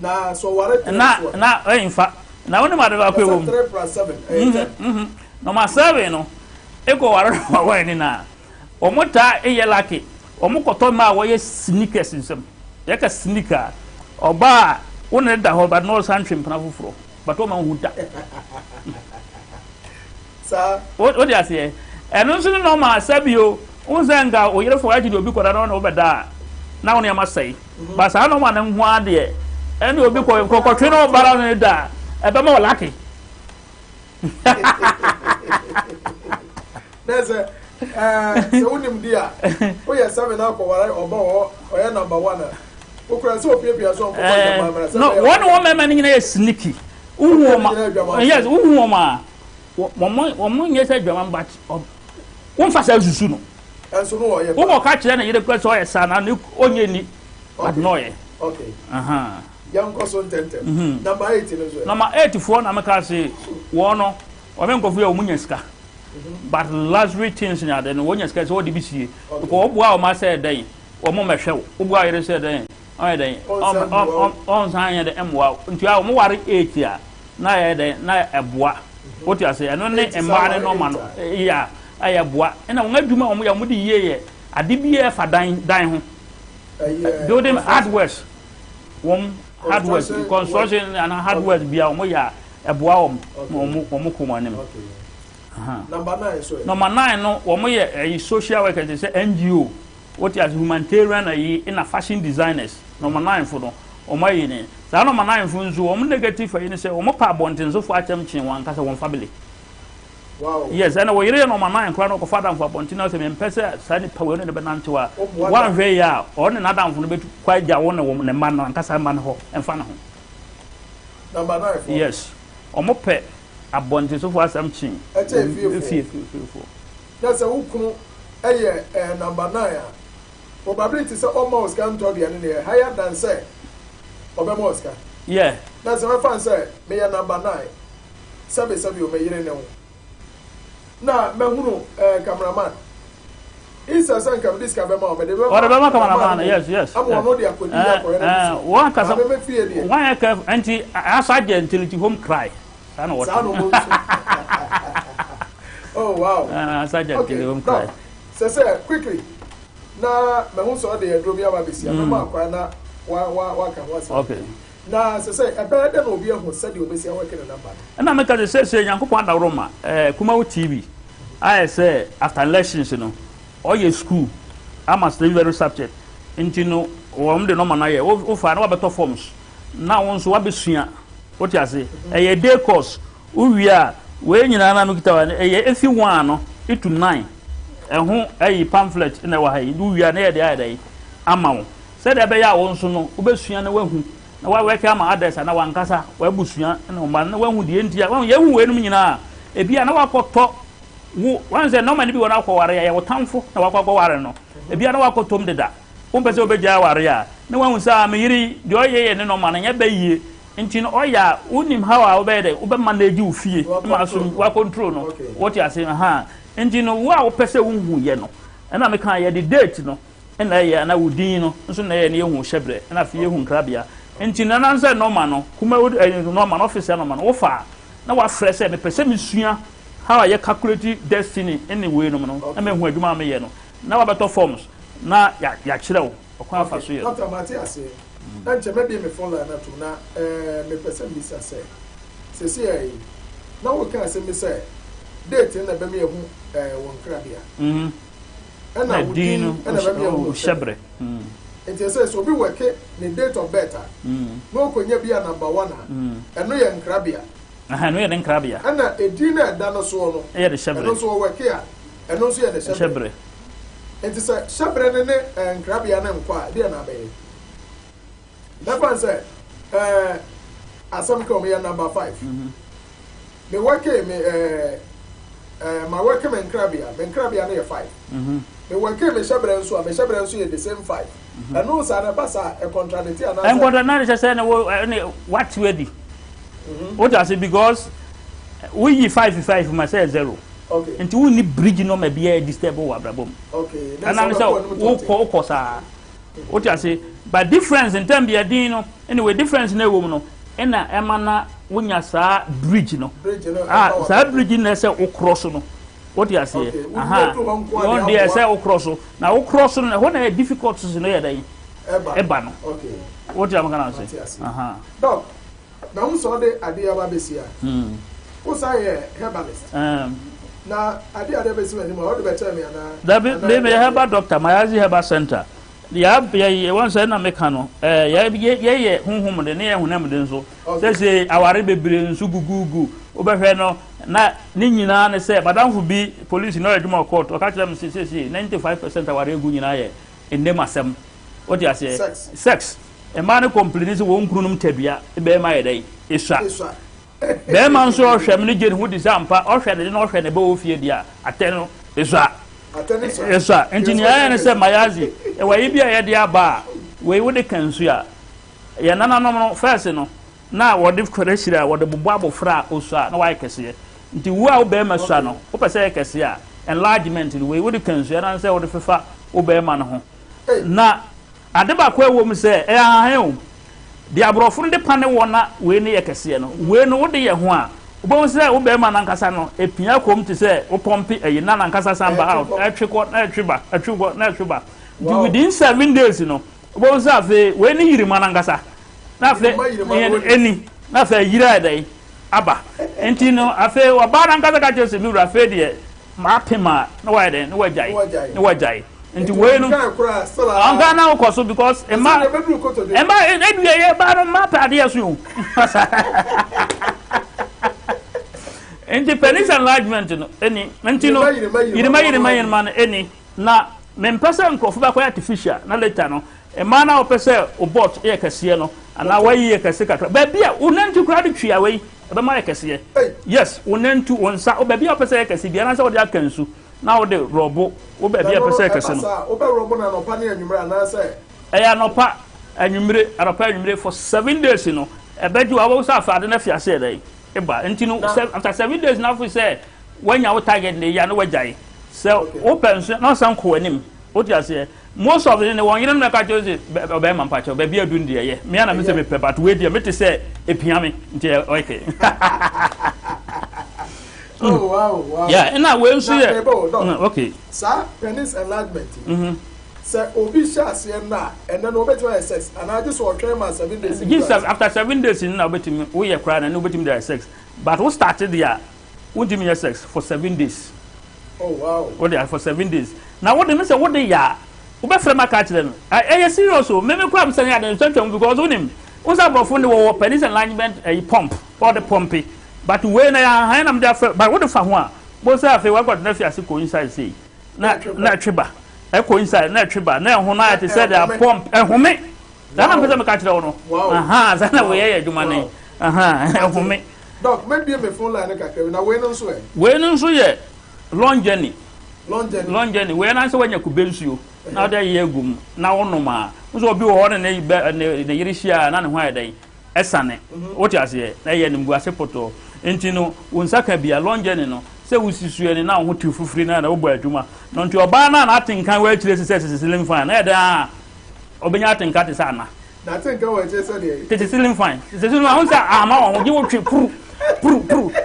Now, so what? Now, in fact, now no matter what 3 plus 7. Number 7, no. Ego are winning now. Omota, a lucky. Omokotoma, why sneakers in some. Like a sneaker or bar, one at the whole, but no sunshine, Panafro. But woman would die. Sir, what do you say? And also, no, my Sabio, Unzanga, or you're for you to be called on over there. Now I must say, but I don't want them one day, and you'll be calling Cocotrino Baron da, a more lucky. There's a so dear. We are 7 alcohol or number 1. Who can so people so no, one woman in a sneaky. Yes, woman. One yes, I German, but one fast as soon. And so no, you catch any of the press or a son, and only need noise. Okay. Young consultant. Number 8. Number 84, Namakasi, Warno, or Menko Munyaska. But last returns in the one years, all DBC. Or wow, my said day, or Mama Show, who said day. All day on sign the M. Wow, into our more 8 year. Now a bois. What you say, and only a man no man. Yeah. I have what, and I won't do my own moody year. I did be for dying home. Building hardware. One hardware, construction and hardware be our moya, a boam, or Mukuma. Number 9, no, or a social worker, they say NGO. What is humanitarian in a fashion designers. Number 9 for no, or my in. So number 9 for you, negative for you say, or more car bontins of what I'm one cast one family. Wow. Yes, and we really know my mind, crown of father for Pontinos and Pesa, Sani Power in the Benantua. One way out, or another from the bit quite a woman, a man, and Cassaman Ho, and Fan. Number 9. Yes, or more pet, a bontis of what I'm seeing. na se wukunu eye number 9 probability say almost can to be an higher than say obema Oscar. Yeah. That's my fan say me number 9. Sabe o me yire ne ho. Na me hunu cameraman. Isa san kam this cameraman o me de be. Or be cameraman, yes. Am no de akodi akọ. One kasa. One ka anti asagent till home cry. I know what. Oh wow. Asagent till home cry. Say quickly. Na me hu so de adro bi ababesia. Me ma akwa na wa kan wa say. Okay. Na say ebe de no bi ehu say de obesia wa kene number. Na me ka say Nyankopon da Roma Kumawood TV. I say after elections all school I must be very subject into no o de no man aye o fa na wa beto forms na won so wa besua what you say a day course we are we nyina na no kita wa efi 1 no to 9 eho ayi pamphlet na wa hayi we are na ye dey ama wo say de be ya won so no wo besua na wahu na wa work ama others na wa nkasa wa busua na ma na wahu de entia wa ye hu we no nyina e bia na wa koto one say no man bi wona akware ya wotamfo na wakwa ware no e bia na wakotom deda pese obegya ware ya na wanhu sa me yiri de oyeye ne no man nya bayie nti no oya unim hawa obede obema na egi ufie ma so wa control no what you say aha nti no wa pese wonhu ye no na me kan ye the date no na ye na wudin no nso na ye ne hu hyebre na fie hu nkrabia nti na nan say no man no Kumawood no man officer no man wo fa na wa frese me pese mesua how I calculate destiny anyway no no na me hu adwuma me ye no na wa beto forms na ya kire wo okwa fa so ye Dr. Mayazzi na nche me bi me follow na to na me person bi say se ai na wo ka se me say date na be me hu won krabia na wudin na be me hu shebre enti say so bi work the date of birth no konya bi number 1 eno ye nkrabia aha no ye den krabia ana edina da no so no ye de shebre eno so work ya eno so ye de shebre enti say shebre ne nkrabia na nkwa dia na be that one say asam ko me number 5 me work me my work me nkrabia na ye 5 me work me shebre nso ye the same 5 eno sa na basa e contradict ana en kwada na say na what ready what I say because we 5 must say 0. Okay. And we need bridge no me be disturb wa brabom. Okay. And I'm say wo sa. What I say but difference in term be adin no anyway difference na wo no na emana wonya sa bridge no. Sa bridge na say wo cross no. What you say? Aha. You dey say wo cross. Na wo cross no when na difficult to no dey. Eba no. Okay. What you am gonna say? Aha. Doc na unso de ade ababesia wo say herbalist na ade ababesia ni mo o de better me ana me herba Dr. Mayazzi Herba Center ye wan say na meka no ye honhom de ne ye honam de nso say aware bebre nso gugugu wo behwe no na ni nyina ne say badamfo bi police no adwuma court o ka kire me say 95% aware gu nyina ye enem asem what you say sex e man complain say won krunum tabia e be ma ye dai esua be man so ohwem ne gene hu disampa ohwe de no ohwe ne be ofie dia ateno esua engineer ne say Mayazzi e wa bia ye dia ba we wo de kansu a ye nana no first no na wo de koreshira wo de bobo abofra osua na wa kese nti wo a wo be ma sua no wo pese kese a enlargement we wo de kansu na say wo de fefa wo be ma no ho na adeba kwa wom se ahan de abrofo de pane wona we ne yekese no we no wo de ye ho a obon se wo be ma na nkasa no epia kom ti se wo pompe eyi na nkasa samba out atweko na atweba within 7 days no obon se afi we ne yiri ma na nkasa na afi eni na afi yira dai aba enti no afi wo ba na nkasa ka jese mi wura afi de ma pema na wa de na wajai nti we no anga na okoso because emma eduye ba no ma pade aso enti penis enlargement no eni nti no yirima man eni na mempesa nkofo ba kwa artificial na later no emma na opese obot e kase no ana wayi e kase kakra ba bia unantu kra de twia wei be ma e kase yes unantu onsa o ba bia opese e kase bia na se wo de akansu now the robo wo be bia pese kese no wo be robo na no pa na anwumre na say eya no pa anwumre for 7 days no ebedu awo sa fa de na fia say dai eba enti no after 7 days na for say when you target the ya no wajai so open so na san ko anim what you say most of the one you know ka chose be man pacho be bia dun de ye me na me say me but we dey me te say epiame nti okay. Oh wow. Yeah, and now we see okay. Sir, penis enlargement. Sir, obi sha say na and then obeti we sex and I just want try man 7 days. Yes, after 7 days in now obeti we ye cry and obeti there sex. But we started there we do me sex for 7 days. Oh wow. What they are for 7 days. Now what they say what they ya obe frem aka them. I serious so me cry am say ya dem because onim. We say bro phone the penis enlargement pump or the pumpy. But when I am there but what the fa ho a bo say afi we got na fi ase ko inside say na tweba e ko inside na tweba na ho na te say the pump home na na pese me ka kire wo no za na we ye adwuma ne home doc maybe me phone line ka kire na we no so ye long journey we na so wanya ku bensuo na da ye gum na wo no ma so obi wo ne ne yiri hia na ne ho adan esane what you say na ye nimbu ase poto enti no wonsaka bia long journey no se wusisue ne na ho tu fufuri na wo bo adwuma no nti oba na atenkan wa chire se slim fine na da obenya atenka te sana na atenka wa chire se de te slim fine se slim ma wonsa ama wo je wo twe pru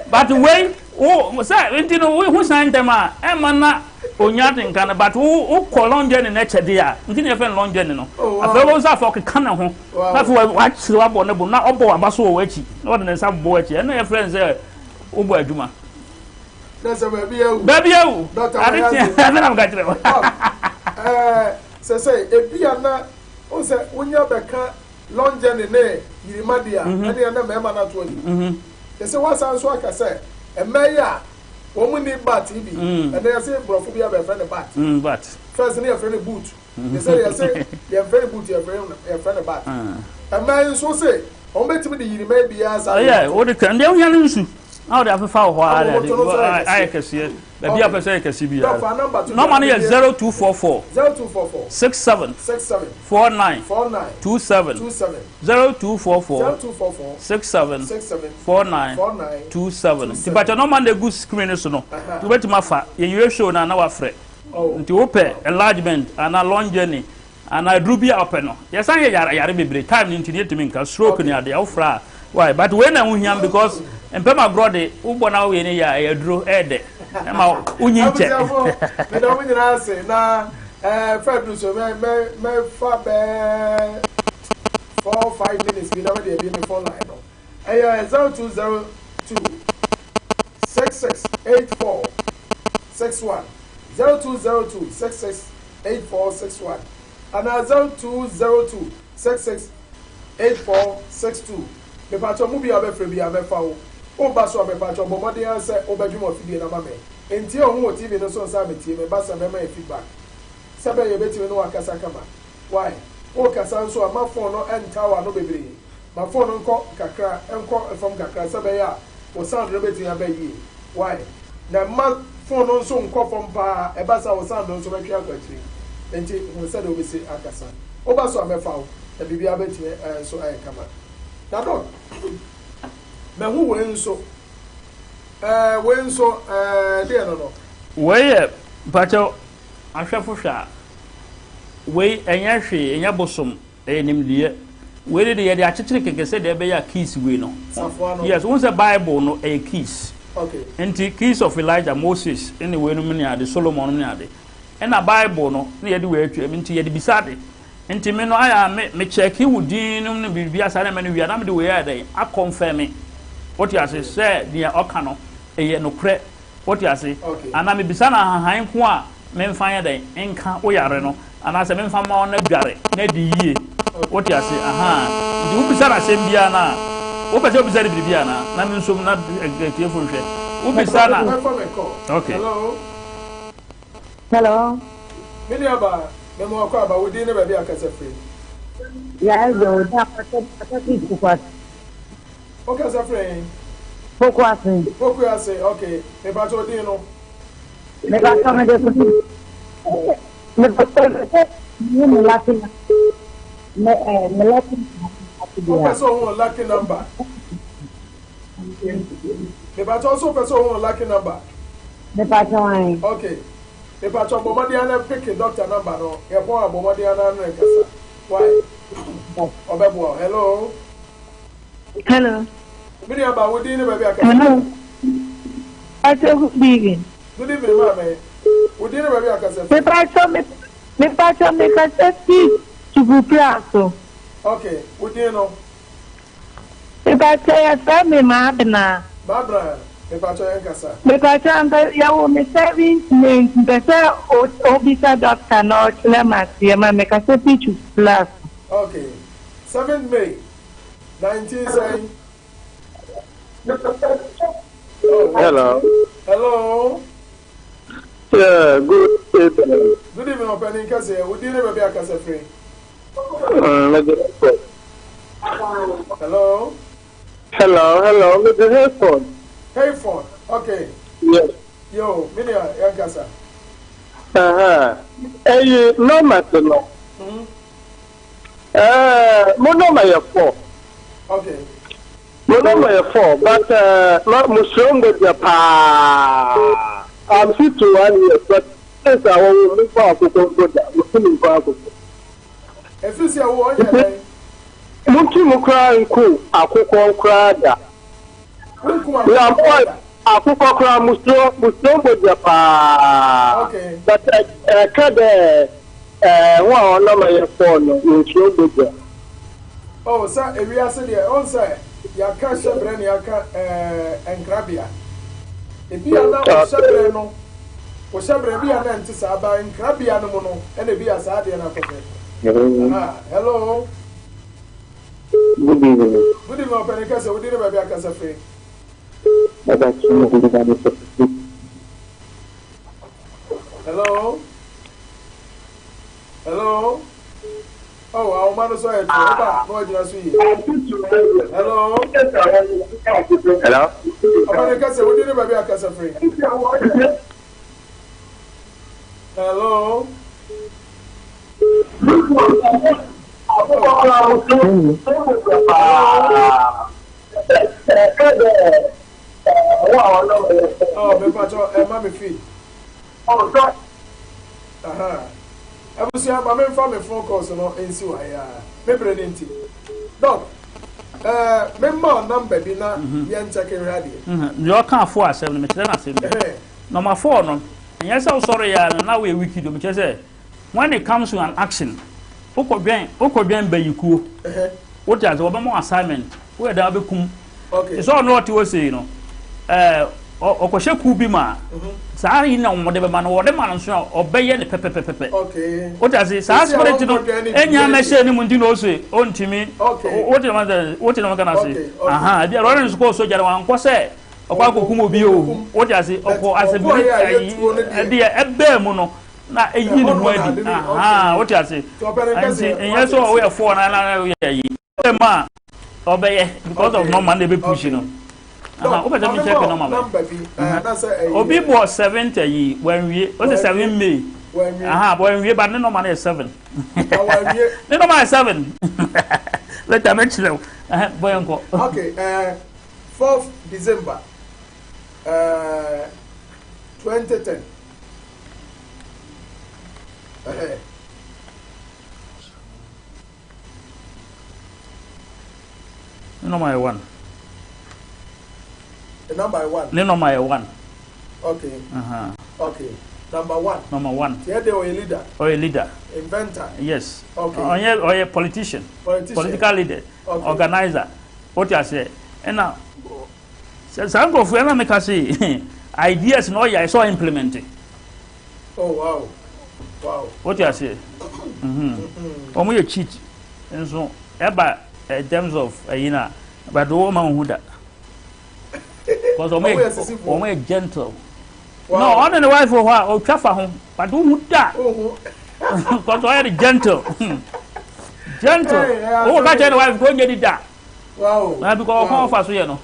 but when oh say enti no wo san dem a e ma na onya atenka na but wo ko long journey na chede a enti ne fe long journey no afa wo sa fa ka na ho na fa wa chire wa bo na bo na obo abaso wo achi na wo de nsa bo achi na your friends say wo bo adwuma that's a baby Dr. Mayazzi say ebia na o say wonya beka long journey ne yirimadia ene na mema na to yi say what sounds so aka say emeya wo mu ni bat bi and they say brofo bia be friend bat bat first ne friend boot they say your friend boot your friend bat emeya so say o betimi de yirima bia sa yeah what the can dey onya nsu how they have found I can see it. Maybe I say can see be. No money is 0244 67 49 27 0244 67 49 27. But no man the good screen is no. To bet my fa you show na na frɛ. Nti open enlargement and a long journey and I drew be open no. Yes I yare bebre time nti ne timi nka stroke ni ade ofra. Why but when I won because empema brother ubo na we ni ya duro ede ema unyinche me do me na say na Fred so me fa be 4-5 minutes be na we dey be phone line no 0202 6684 61 0202 6684 61 and 0202 6684 62 me pacho mu bia be frɛ bia me fa wo o ba so be pacho bo mode an se o badwuma fidie na ma me enti o hu TV no so nsa metie me ba sa me ma feedback se be ye betime no akasa kama why o kasa nso ama phone no enta wa no bebre ma phone no nko kakra enko from kakra se be ya o sound no betime ba yi why na ma phone no nso nko from pa e ba sa o sound no nso be twa kwatiri enti o se de o be se akasa o ba so amefa wo e bibia betime so ay kama na dog me hu wenso dey no we pacho ahwefo hwa we enya hwe enya bosom enimlie we de ye de akyekyere kekese de be ya keys we no yes won say bible no a keys okay enti keys of Elijah Moses anyway no me ade Solomon no me ade na bible no na ye de we atwa enti ye de bisade enti me no aya me check wudin no bibia sare me no wi na me de we ya dey a confirm what you say near okano eye no kre what you say ana me bisa na han ko a me mfa ya dey enka wo yare no ana se me mfa ma na dware na di yie what you say aha di wo bisa na sem bia na wo pese wo bisa de bibia na me nsom na tiefo hwe wo bisa na okay hello me ni aba me mo kwa ba wo di ne ba bia kasa free ya zo da pata ki kwa okay, so friend. Pokuase. Okay. Me pato di no. Me va a me lucky. Me lucky. Person lucky number. The batch also person lucky number. The batch one. Okay. The batch of Bomadiana pick a doctor number. No, you're born a Bomadiana. Why? Obebo, hello. Hello. Good evening, within the baby. Hello. I said good evening. Good evening, ma'am. Within the baby, I can say. Me patch on me can say to go plazo. Okay, within no. Me patch I said me madna. Barbara, me patch I can me patch I ya wo me serving me better officer doctor no Mayazzi me can say to plazo. Okay. 7th May 19 Hello. Hello. Yeah, good evening. Good evening, opening Kase. We didn't have a Kase free. Hello. Hello, with the headphone. Headphone. Okay. Yes. Yo, Minia, Yankasa. Hey, no matter no. Mono my 4. Okay. Mono my 4, but not Muslim with the pa. I'm 51 years, but since I will move out to go there, Muslim Bible. If you see a war, you're Muslim crying cool, a cook on crada. Akuko kra Muslim with the pa. Okay. But I can't. One number your phone in Showbridge. Oh, sir, if we are saying, oh, sir, your cash and your and Crabia. If you are not Shabrano, or Shabrabia and Tisaba and Crabia no mono, and if you are sad and hello. Good evening. Good evening, Penicasa. We didn't have a casa free. Hello. Hello. Oh, our man saw it. Hello. Hello. America, we didn't have a casa free. Hello. Oh, me pacho, mama feed. Oh, God. I was saying, my family phone calls no in Suaya. Maybe didn't. Doc, member number be na yan checking ready. You can't force 7 minutes. Number 4, no. And yes, I'm sorry, now we're wiki do because when it comes to an action, Oko bien Bayuku, what is Obama assignment? Where there be come. Okay. It's all not what you say, you know. Okoshe kubima. Sari na whatever man, whatever man, so obey the pepe. Okay. What does it? Sass for it to know. Any machine, Mundino say, on to me. Okay. What am I gonna say? Aha, the Rollins go so that one was say. Okako Kumobio. What does it? As a bear mono. Na a year wedding. Aha, what does it? And yes, so we are 4 and I obey because of no man they be pushing. Open the check number. Obi was 70 when we was 7 May. When we but no man is 7. No man is 7. Let them mention them. Okay, 4th December 2010. Number 1. The number 1. Number 1. Okay. Okay. Number 1. Number 1. Yeah, they were a leader. Or a leader. Inventor. Yes. Okay. Or a politician. Political leader. Okay. Organizer. What you say? And now, some of them make us say ideas. No, I saw implemented. Oh wow. Wow. What you say? We cheat, and so about in terms of but the woman who that. Because we're gentle. Wow. No, on the wife for her or traffic home, but who that? Because I had gentle. Gentle. Oh, that's the wife going to get it that. Wow. Because how fast we know.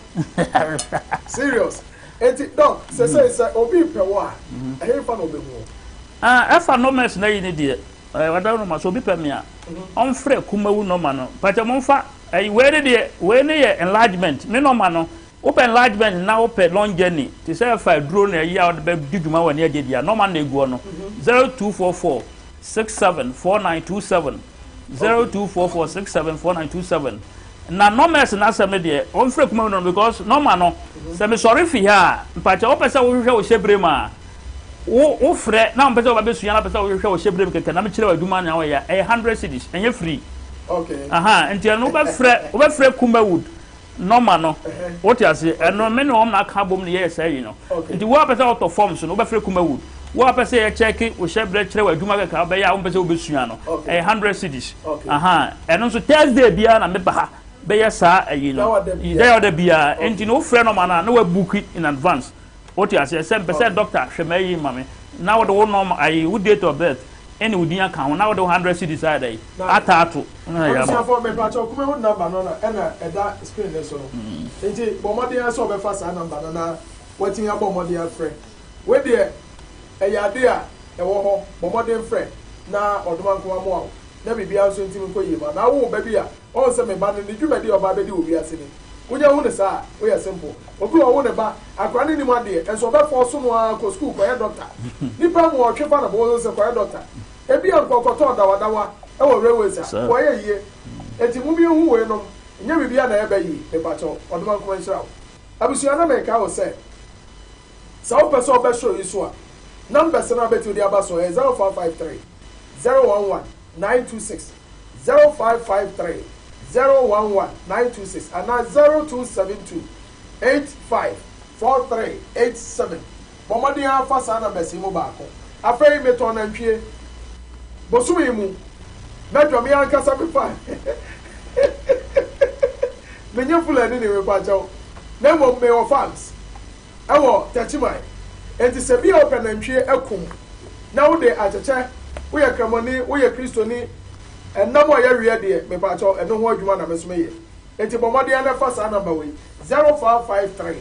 Serious. eti doc say obi pewa e fa no be ho efa no mes na yini de wada no ma so obi pe me a on frɛ Kumawood no ma no but mo fa we ne ye enlargement me no ma no open enlargement na open long journey to say fa duro na ya o be diduma wani ade dia no ma na egu no 0244 674927 0244674927 na numbers na asem de on frɛ Kumawood no because no ma no se me sorry fi ha mpacha o pesa wo hwehwe wo hyebre ma wo frɛ na on pesa wo ba besua na pesa wo hwehwe wo hyebre keke na me kyerɛ wa aduma na wo ya 100 cedis enye free okay enti no ba frɛ Kumawood no ma no what you say no me no na ka bom ne ye say no enti wo pesa out of forms no ba frɛ Kumawood wo pesa ye check wo hyebre kyerɛ wa aduma keke ba ya on pesa wo besua no 100 cedis eno so Thursday bia na me ba ha be ya sa no dey other bia enti no frɛ no ma na we book it in advance what you say percent doctor hwemayi mame na wo de wo normal wo date of birth any wo din account na wo de 100 cedis side atato na ya ma for me pacho Kumawood number no na na eda screen there so enti bomodin so be fa sa number na wetin ya bomodin afrɛ we de eyade a ewo ho bomodin frɛ na odomankoma mo a na bibia so enti nko yima na wo ba bia o se me ba ne dwumadi oba be di obi ase ni wonya hu ne sa o ya simple obi o wo ne ba akwa ne ni mu ade enso be for so no ko school ko ye doctor nipa mo o twa na bo so ko ye doctor ebi ankokoto dawadawa e wo railways a ko ye yie enti mu bi hu we no nya bibia na ye ba yi e ba cho odoma ko nshira abusua na me ka wo se sa o person be show you so a number se na be to di aba so 0553 011 926 0553 011 926 and now 0272 854387. Bomadian Fasana Bessimo Bako. A fairy meton and cheer. Bosuimu. Metro me and Casabifa. Menyaful and any repacho. Nemo me or fans. Our Tachimai. And to Sabi open and cheer a kum. Now they at a chair. We are Cramoni, we are Christoni. And no more area there, me pacho, and no more you want to miss me. Enti bomadi and first number way 0553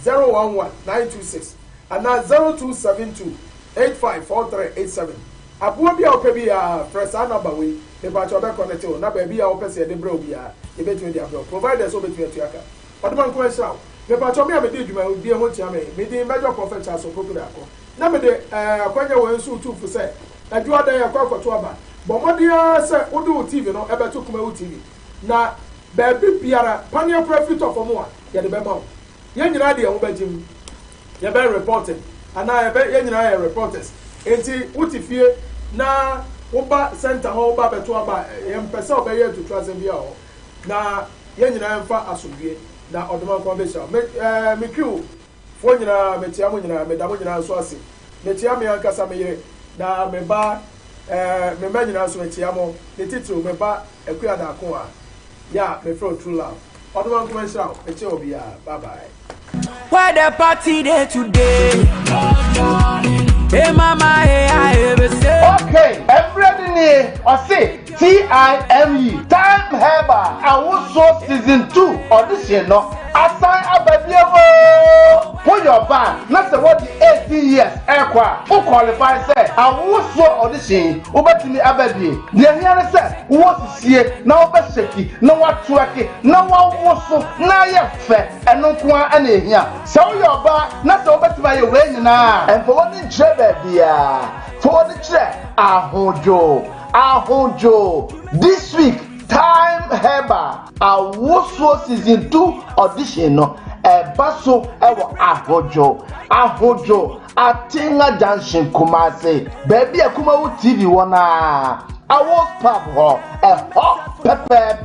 011 926 and now 0272 854387. Abu bia opebi a first number way me pacho be connect na baby a opese de bro bia e betu dia bro providers obetu atuaka. Odman ko ehra me pacho me amede djuma obi e ho tia me de major prophet so kokura ko na me de akwanya wo nsu tufu se adwa dan yakwakoto aba Bomodia say Udu TV no ebeto Kumawood TV. Na baby biara pania profit of more ya de bema. Ye nyina de ho bagim. Ye be reporting. Ana ye nyina ye reporters. Enti utifie na woba center ho ba beto aba ye mpesa obeye to transit bia ho. Na ye nyina mfa asodue na odoma ko be sha. Me kiu fo nyina metia mo nyina me da mo nyina so ase. Metia me ankasa me ye na me ba me manyina so etiamo the title me ba ekuya da ko a ya me fro true love odoma ko mention e che obi a bye bye. Where the party there today? Hey mama, hey I ever say. Okay, everybody I say TIME Time Heba and also season 2 audition no assign abadiemo put your band not say what the 18 years ekwa who qualify say and also audition obetimi abadi the here say what see na obeseki na watwaki na wawoso na ye fe eno kwa ana ehia so your band not say obetimi ye we nyina and for what jebe bia for the check Ahojo this week Time Heba Awoso season 2 audition no baso ewo Ahojo Atinga Junction Kumase baby Kumawood TV wana Awood pub ho pepe